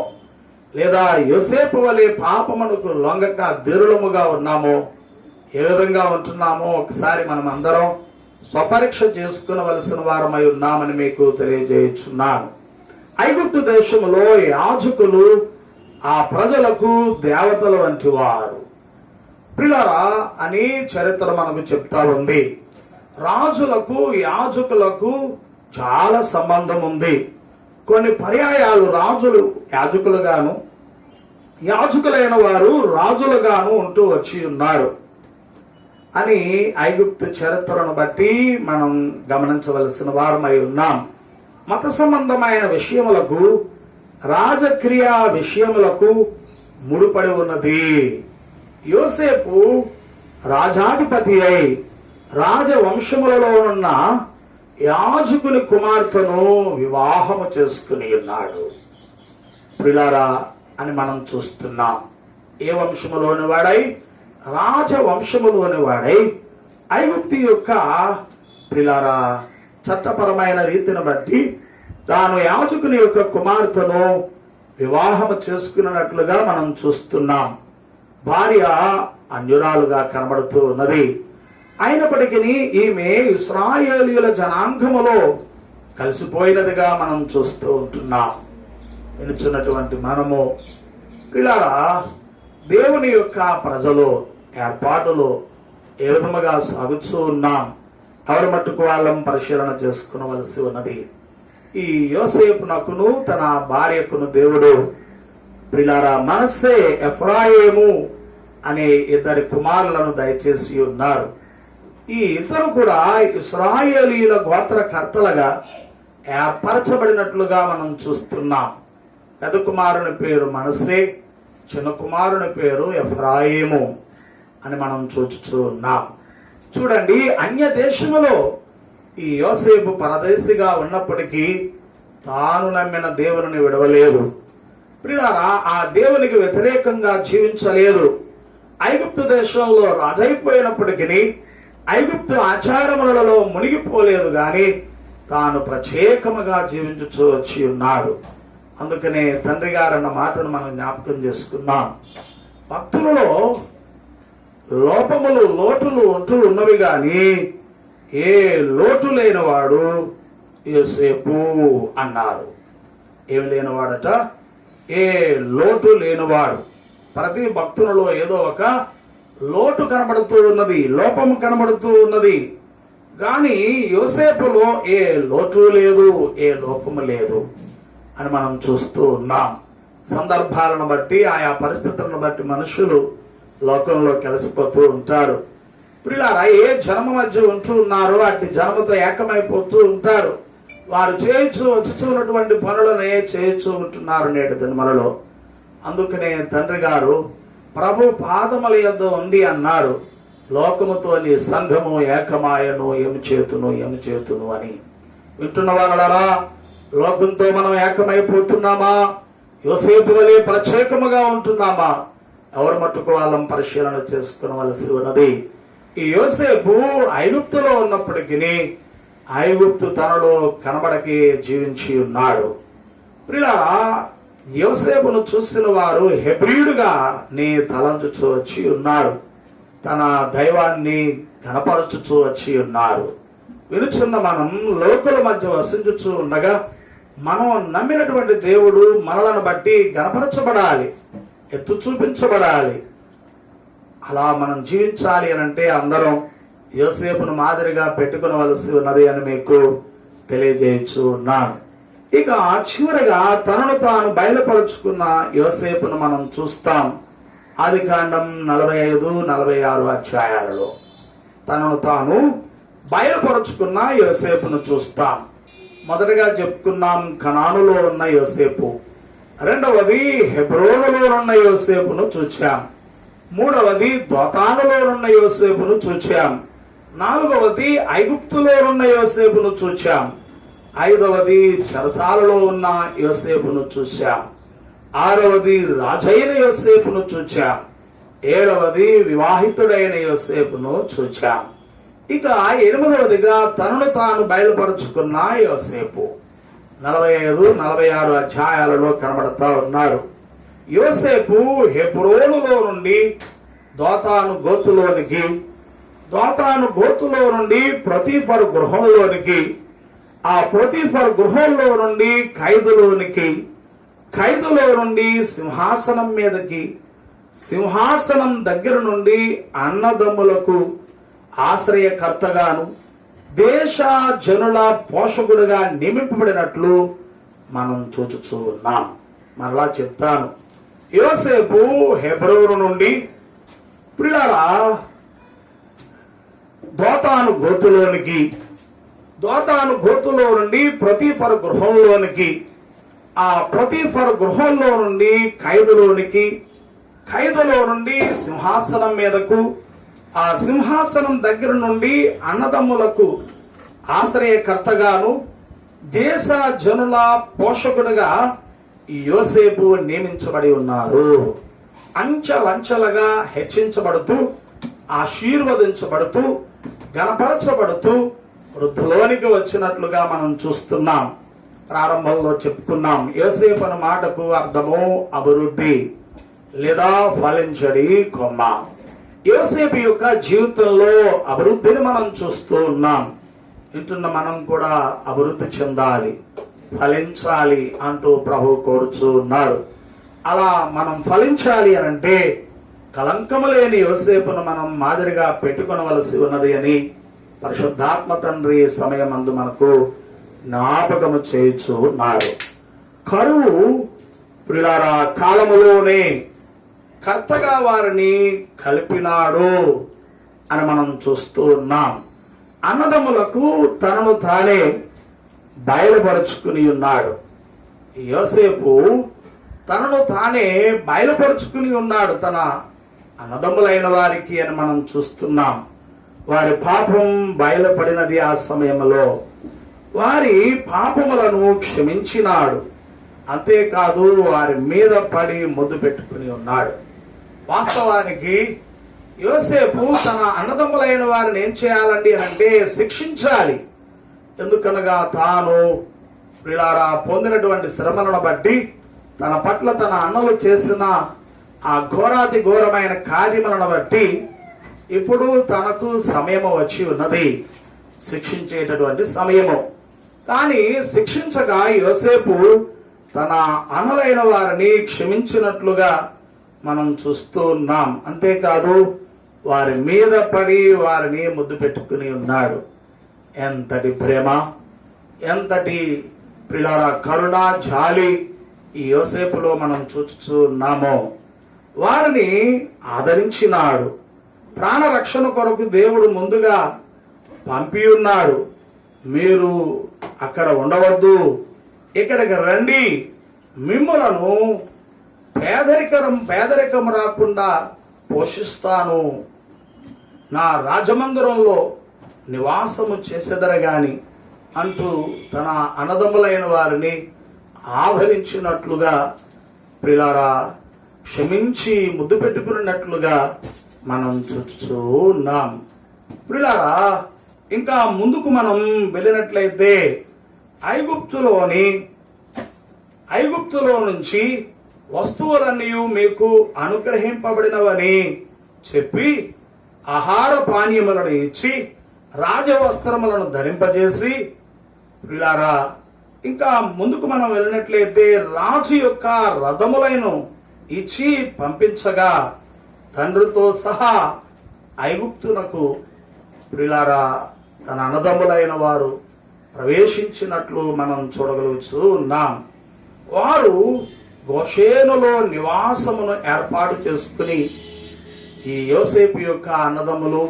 లేదా యోసేపు వలె పాపమునకు లొంగక ధీరులముగా ఉన్నామో, ఏ విధంగా ఉంటున్నామో ఒకసారి మనం అందరం స్వపరీక్ష చేసుకునవలసిన వారమై ఉన్నామని మీకు తెలియజేయుచున్నాను. ఐగుప్తు దేశంలో యాజకులు ఆ ప్రజలకు దేవతల వంటి వారు ప్రియులారా అని చరిత్ర మనకు చెప్తా ఉంది. రాజులకు యాజకులకు చాలా సంబంధం ఉంది. కొన్ని పర్యాయాలు రాజులు యాజకులుగాను, యాజకులైన వారు రాజులుగాను ఉంటూ వచ్చి ఉన్నారు అని ఐగుప్తు చరిత్రను బట్టి మనం గమనించవలసిన వారమై ఉన్నాం. మత సంబంధమైన విషయములకు, రాజక్రియా విషయములకు ముడిపడి ఉన్నది. యోసేపు రాజాధిపతి అయి రాజవంశములలో ఉన్న యాజకుని కుమార్తెను వివాహము చేసుకుని ఉన్నాడు ప్రియులారా అని మనం చూస్తున్నాం. ఏ వంశములోని వాడై? రాజవంశములోని వాడై ఐగుప్తు యొక్క ప్రియులారా చట్టపరమైన రీతిని బట్టి తాను యాజకుని యొక్క కుమార్తెను వివాహము చేసుకున్నట్లుగా మనం చూస్తున్నాం. భార్య అన్యురాలుగా కనబడుతూ ఉన్నది. అయినప్పటికీ ఈమె ఇశ్రాయేలీయుల జనాంగములో కలిసిపోయినదిగా మనం చూస్తూ ఉంటున్నాం. వినుచున్నటువంటి మనము పిల్లారా దేవుని యొక్క ప్రజలు ఏర్పాటులో ఏ విధముగా సాగుతూ ఉన్నాం, ఎవరి మట్టుకు వాళ్ళం పరిశీలన చేసుకునవలసి ఉన్నది. ఈ యోసేపునకును తన భార్యకును దేవుడు ప్రియులారా మనస్సే, ఎఫ్రాయిము అనే ఇద్దరి కుమారులను దయచేసి ఉన్నారు. ఈ ఇద్దరు కూడా ఇశ్రాయేలీయుల గోత్రకర్తలుగా ఏర్పరచబడినట్లుగా మనం చూస్తున్నాం. పెద్ద కుమారుని పేరు మనస్సే, చిన్న కుమారుని పేరు ఎఫ్రాయిము అని మనం చూచుచూ ఉన్నాం. చూడండి, అన్య దేశములో ఈ యోసేపు పరదేశిగా ఉన్నప్పటికీ తాను నమ్మిన దేవుని విడవలేదు. ప్రియులారా, ఆ దేవునికి వ్యతిరేకంగా జీవించలేదు. ఐగుప్తు దేశంలో రాజైపోయినప్పటికీ ఐగుప్తు ఆచారములలో మునిగిపోలేదు గాని తాను ప్రత్యేకముగా జీవించుచూ వచ్చి ఉన్నాడు. అందుకనే తండ్రి గారు అన్న మాటను మనం జ్ఞాపకం చేసుకున్నాం. భక్తులలో లోపములు, లోటులు ఉంటూ ఉన్నవి గాని ఏ లోటు లేనివాడు యోసేపు అన్నారు. ఏమి లేనివాడట? ఏ లోటు లేనివాడు. ప్రతి భక్తులలో ఏదో ఒక లోటు కనబడుతూ ఉన్నది, లోపము కనబడుతూ ఉన్నది. గాని యోసేపులో ఏ లోటు లేదు, ఏ లోపము లేదు అని మనం చూస్తూ ఉన్నాం. సందర్భాలను బట్టి, ఆయా పరిస్థితులను బట్టి మనుషులు లోకంలో కలిసిపోతూ ఉంటారు. ప్రియులారా, ఏ జనమ మధ్య ఉంటూ ఉన్నారో అట్టి జనముతో ఏకమైపోతూ ఉంటారు. వారు వచ్చుచున్నటువంటి పనులనే చేయొచ్చు ఉంటున్నారు నేటి దినములలో. అందుకనే తండ్రి గారు ప్రభు పాదముల యొద్ద ఉండి అన్నారు, లోకముతో నీ సంఘము ఏకమాయను, ఏమి చేతును అని. వింటున్న వాళ్ళరా, లోకంతో మనం ఏకమైపోతున్నామా? యోసేపు వలె ప్రత్యేకముగా ఉంటున్నామా? ఎవరు మట్టుకు వాళ్ళం పరిశీలన చేసుకోవలసి ఉన్నది. ఈ యోసేపు ఐగుప్తులో ఉన్నప్పటికీ ఐగుప్తు తనలో కనబడకే జీవించి ఉన్నాడు. ప్రియులారా, యోసేపును చూసిన వారు హెబ్రీయుడుగా నీ తలంచుచూ వచ్చి ఉన్నారు. తన దైవాన్ని గణపరచుచూ వచ్చి ఉన్నారు. వినుచున్న మనం లోకుల మధ్య వసించుచూ ఉండగా మనం నమ్మినటువంటి దేవుడు మనలను బట్టి గణపరచబడాలి, ఎత్తు చూపించబడాలి. అలా మనం జీవించాలి అనంటే అందరం యోసేపును మాదిరిగా పెట్టుకునవలసి ఉన్నది అని మీకు తెలియజేయచ్చు ఉన్నాను. ఇక చివరిగా తనను తాను బయలుపరుచుకున్న యోసేపును మనం చూస్తాం. ఆదికాండం 45-46 అధ్యాయాలలో తనను తాను బయలుపరుచుకున్న యోసేపును చూస్తాం. మొదటగా చెప్పుకున్నాం కనానులో ఉన్న యోసేపు, రెండవది హెబ్రోనులో ఉన్న యోసేపును చూచాం, మూడవది దోతానులో ఉన్న యోసేపును చూచాం, నాలుగవది ఐగుప్తులో ఉన్న యోసేపును చూచాం, ఐదవది చెరసాలలో ఉన్న యోసేపును చూశాం, ఆరవది రాజైన యోసేపును చూచాం, ఏడవది వివాహితుడైన యోసేపును చూచాం. ఇక ఎనిమిదవదిగా తనను తాను బయలుపరుచుకున్న యోసేపు 45-46 అధ్యాయాలలో కనబడతా ఉన్నారు. యోసేపు హెబ్రోనులో నుండి దోతాను గోతులోనికి, దోతాను గోతులో నుండి పొతీఫరు గృహంలోనికి, ఆ పొతీఫరు గృహంలో నుండి ఖైదులోనికి, ఖైదులో నుండి సింహాసనం మీదకి, సింహాసనం దగ్గర నుండి అన్నదమ్ములకు ఆశ్రయకర్తగాను దేశ జనుల పోషకుడుగా నియమింపబడినట్లు మనం చూచుచూ ఉన్నాం. మరలా చెప్తాను, యోసేపు హెబ్రోను నుండి ప్రియులారా దోతాను గోతులోనికి, దోతాను గోతులో నుండి పొతీఫరు గృహంలోనికి, ఆ పొతీఫరు గృహంలో నుండి ఖైదులోనికి, ఖైదులో నుండి సింహాసనం మీదకు, ఆ సింహాసనం దగ్గర నుండి అన్నదమ్ములకు ఆశ్రయకర్తగాను దేశ జనుల పోషకుడుగా యోసేపు నియమించబడి ఉన్నారు. అంచెలంచెలుగా హెచ్చించబడుతూ, ఆశీర్వదించబడుతూ, గణపరచబడుతూ వృద్ధిలోనికి వచ్చినట్లుగా మనం చూస్తున్నాం. ప్రారంభంలో చెప్పుకున్నాం, యోసేపు అన్న మాటకు అర్థము అభివృద్ధి లేదా ఫలించడి కొమ్మ. యోసేపు యొక్క జీవితంలో అభివృద్ధిని మనం చూస్తూ ఉన్నాం. వింటున్న మనం కూడా అభివృద్ధి చెందాలి, ఫలించాలి అంటూ ప్రభు కోరుచూ ఉన్నాడు. అలా మనం ఫలించాలి అనంటే కలంకము లేని యోసేపును మనం మాదిరిగా పెట్టుకొనవలసి ఉన్నది అని పరిశుద్ధాత్మ తండ్రి సమయమందు మనకు జ్ఞాపకము చేయుచూ ఉన్నారు. కరువు ప్రియులారా కాలములోనే కర్తగా వారిని కలిపినాడు అని మనం చూస్తూ ఉన్నాం. అన్నదమ్ములకు తనను తానే బయలుపరుచుకుని ఉన్నాడు. యోసేపు తనను తానే బయలుపరుచుకుని ఉన్నాడు తన అన్నదమ్ములైన వారికి అని మనం చూస్తున్నాం. వారి పాపం బయలుపడినది. ఆ సమయంలో వారి పాపములను క్షమించినాడు. అంతేకాదు వారి మీద పడి ముద్దు పెట్టుకుని ఉన్నాడు. వాస్తవానికి యోసేపు తన అన్నదమ్ములైన వారిని ఏం చేయాలండి అంటే శిక్షించాలి. ఎందుకనగా తాను ప్రియులారా పొందినటువంటి శ్రమలను బట్టి తన పట్ల తన అన్నలు చేసిన ఆ ఘోరాతి ఘోరమైన కార్యములను బట్టి ఇప్పుడు తనకు సమయము వచ్చి ఉన్నది, శిక్షించేటటువంటి సమయము. కానీ శిక్షించగా యోసేపు తన అన్నలైన వారిని క్షమించినట్లుగా మనం చూస్తూ ఉన్నాం. అంతేకాదు వారి మీద పడి వారిని ముద్దు పెట్టుకుని ఉన్నాడు. ఎంతటి ప్రేమ, ఎంతటి ప్రియులారా కరుణ, జాలి ఈ యోసేపులో మనం చూస్తూ ఉన్నామో. వారిని ఆదరించినాడు. ప్రాణరక్షణ కొరకు దేవుడు ముందుగా పంపి ఉన్నాడు. మీరు అక్కడ ఉండవద్దు, ఇక్కడికి రండి, మిమ్ములను పేదరికం రాకుండా పోషిస్తాను, నా రాజమందిరంలో నివాసము చేసెదరు గాని అంటూ తన అన్నదమ్ములైన వారిని ఆదరించినట్లుగా ప్రియులారా క్షమించి ముద్దు పెట్టుకున్నట్లుగా మనం చూస్తూ ఉన్నాం. ప్రియులారా ఇంకా ముందుకు మనం వెళ్ళినట్లయితే ఐగుప్తులో నుంచి వస్తువులన్నీ మీకు అనుగ్రహింపబడినవని చెప్పి ఆహార పానీయములను ఇచ్చి రాజవస్త్రములను ధరింపజేసి, ప్రియులారా ఇంకా ముందుకు మనం వెళ్ళినట్లయితే రాజు యొక్క రథములను ఇచ్చి పంపించగా తండ్రితో సహా ఐగుప్తునకు ప్రియులారా తన అన్నదమ్ములైన వారు ప్రవేశించినట్లు మనం చూడగలుగుతూ ఉన్నాం. వారు గోషేనులో నివాసమును ఏర్పాటు చేసుకుని ఈ యోసేపు యొక్క అన్నదమ్ములు,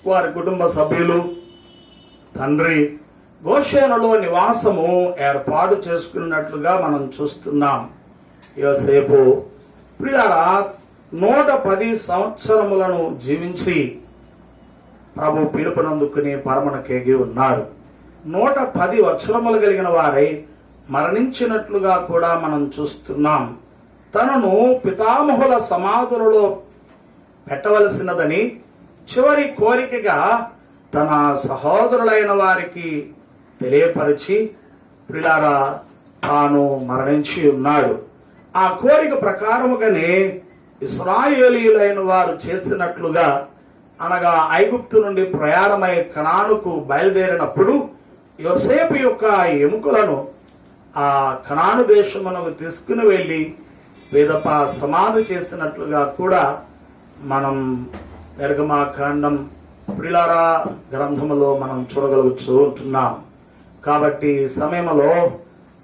వారి కుటుంబ సభ్యులు, తండ్రి గోషేనులో నివాసము ఏర్పాటు చేసుకున్నట్లుగా మనం చూస్తున్నాం. యోసేపు ప్రియులారా 110 సంవత్సరములను జీవించి ప్రభు పిలుపునందుకుని పరమునకేగి ఉన్నారు. 110 వత్సరములు కలిగిన వారై మరణించినట్లుగా కూడా మనం చూస్తున్నాం. తనను పితామహుల సమాధులలో పెట్టవలసినదని చివరి కోరికగా తన సహోదరులైన వారికి తెలియపరిచి ప్రియులారా తాను మరణించి ఉన్నాడు. ఆ కోరిక ప్రకారముగానే ఇశ్రాయేలీయులైన వారు చేసినట్లుగా, అనగా ఐగుప్తు నుండి ప్రయాణమై కనానుకు బయలుదేరినప్పుడు యోసేపు యొక్క ఎముకలను ఆ కనాను దేశమునకు తీసుకుని వెళ్లి వేదప సమాధి చేసినట్లుగా కూడా మనం నిర్గమాకాండం ప్రియులారా గ్రంథములో మనం చూడగలుగుతూ ఉంటున్నాం. కాబట్టి సమయంలో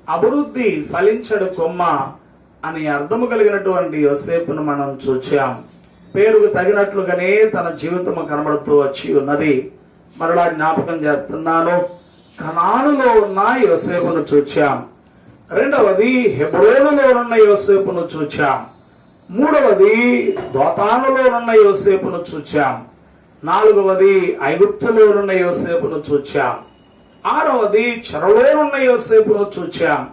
అభివృద్ధి ఫలించడు కొమ్మ అని అర్థము కలిగినటువంటి యోసేపును మనం చూచాం. పేరుకు తగినట్లుగానే తన జీవితము కనబడుతూ వచ్చి ఉన్నది. మరలా జ్ఞాపకం చేస్తున్నాను, కనానులో ఉన్న యోసేపును చూచాం. రెండవది హెబ్రోనులో ఉన్న యోసేపును చూచాం. మూడవది దోతానులో ఉన్న యోసేపును చూచాం. నాలుగవది ఐగుప్తులో ఉన్న యోసేపును చూచాం. ఆరవది చెరలోనున్న యోసేపును చూచాం.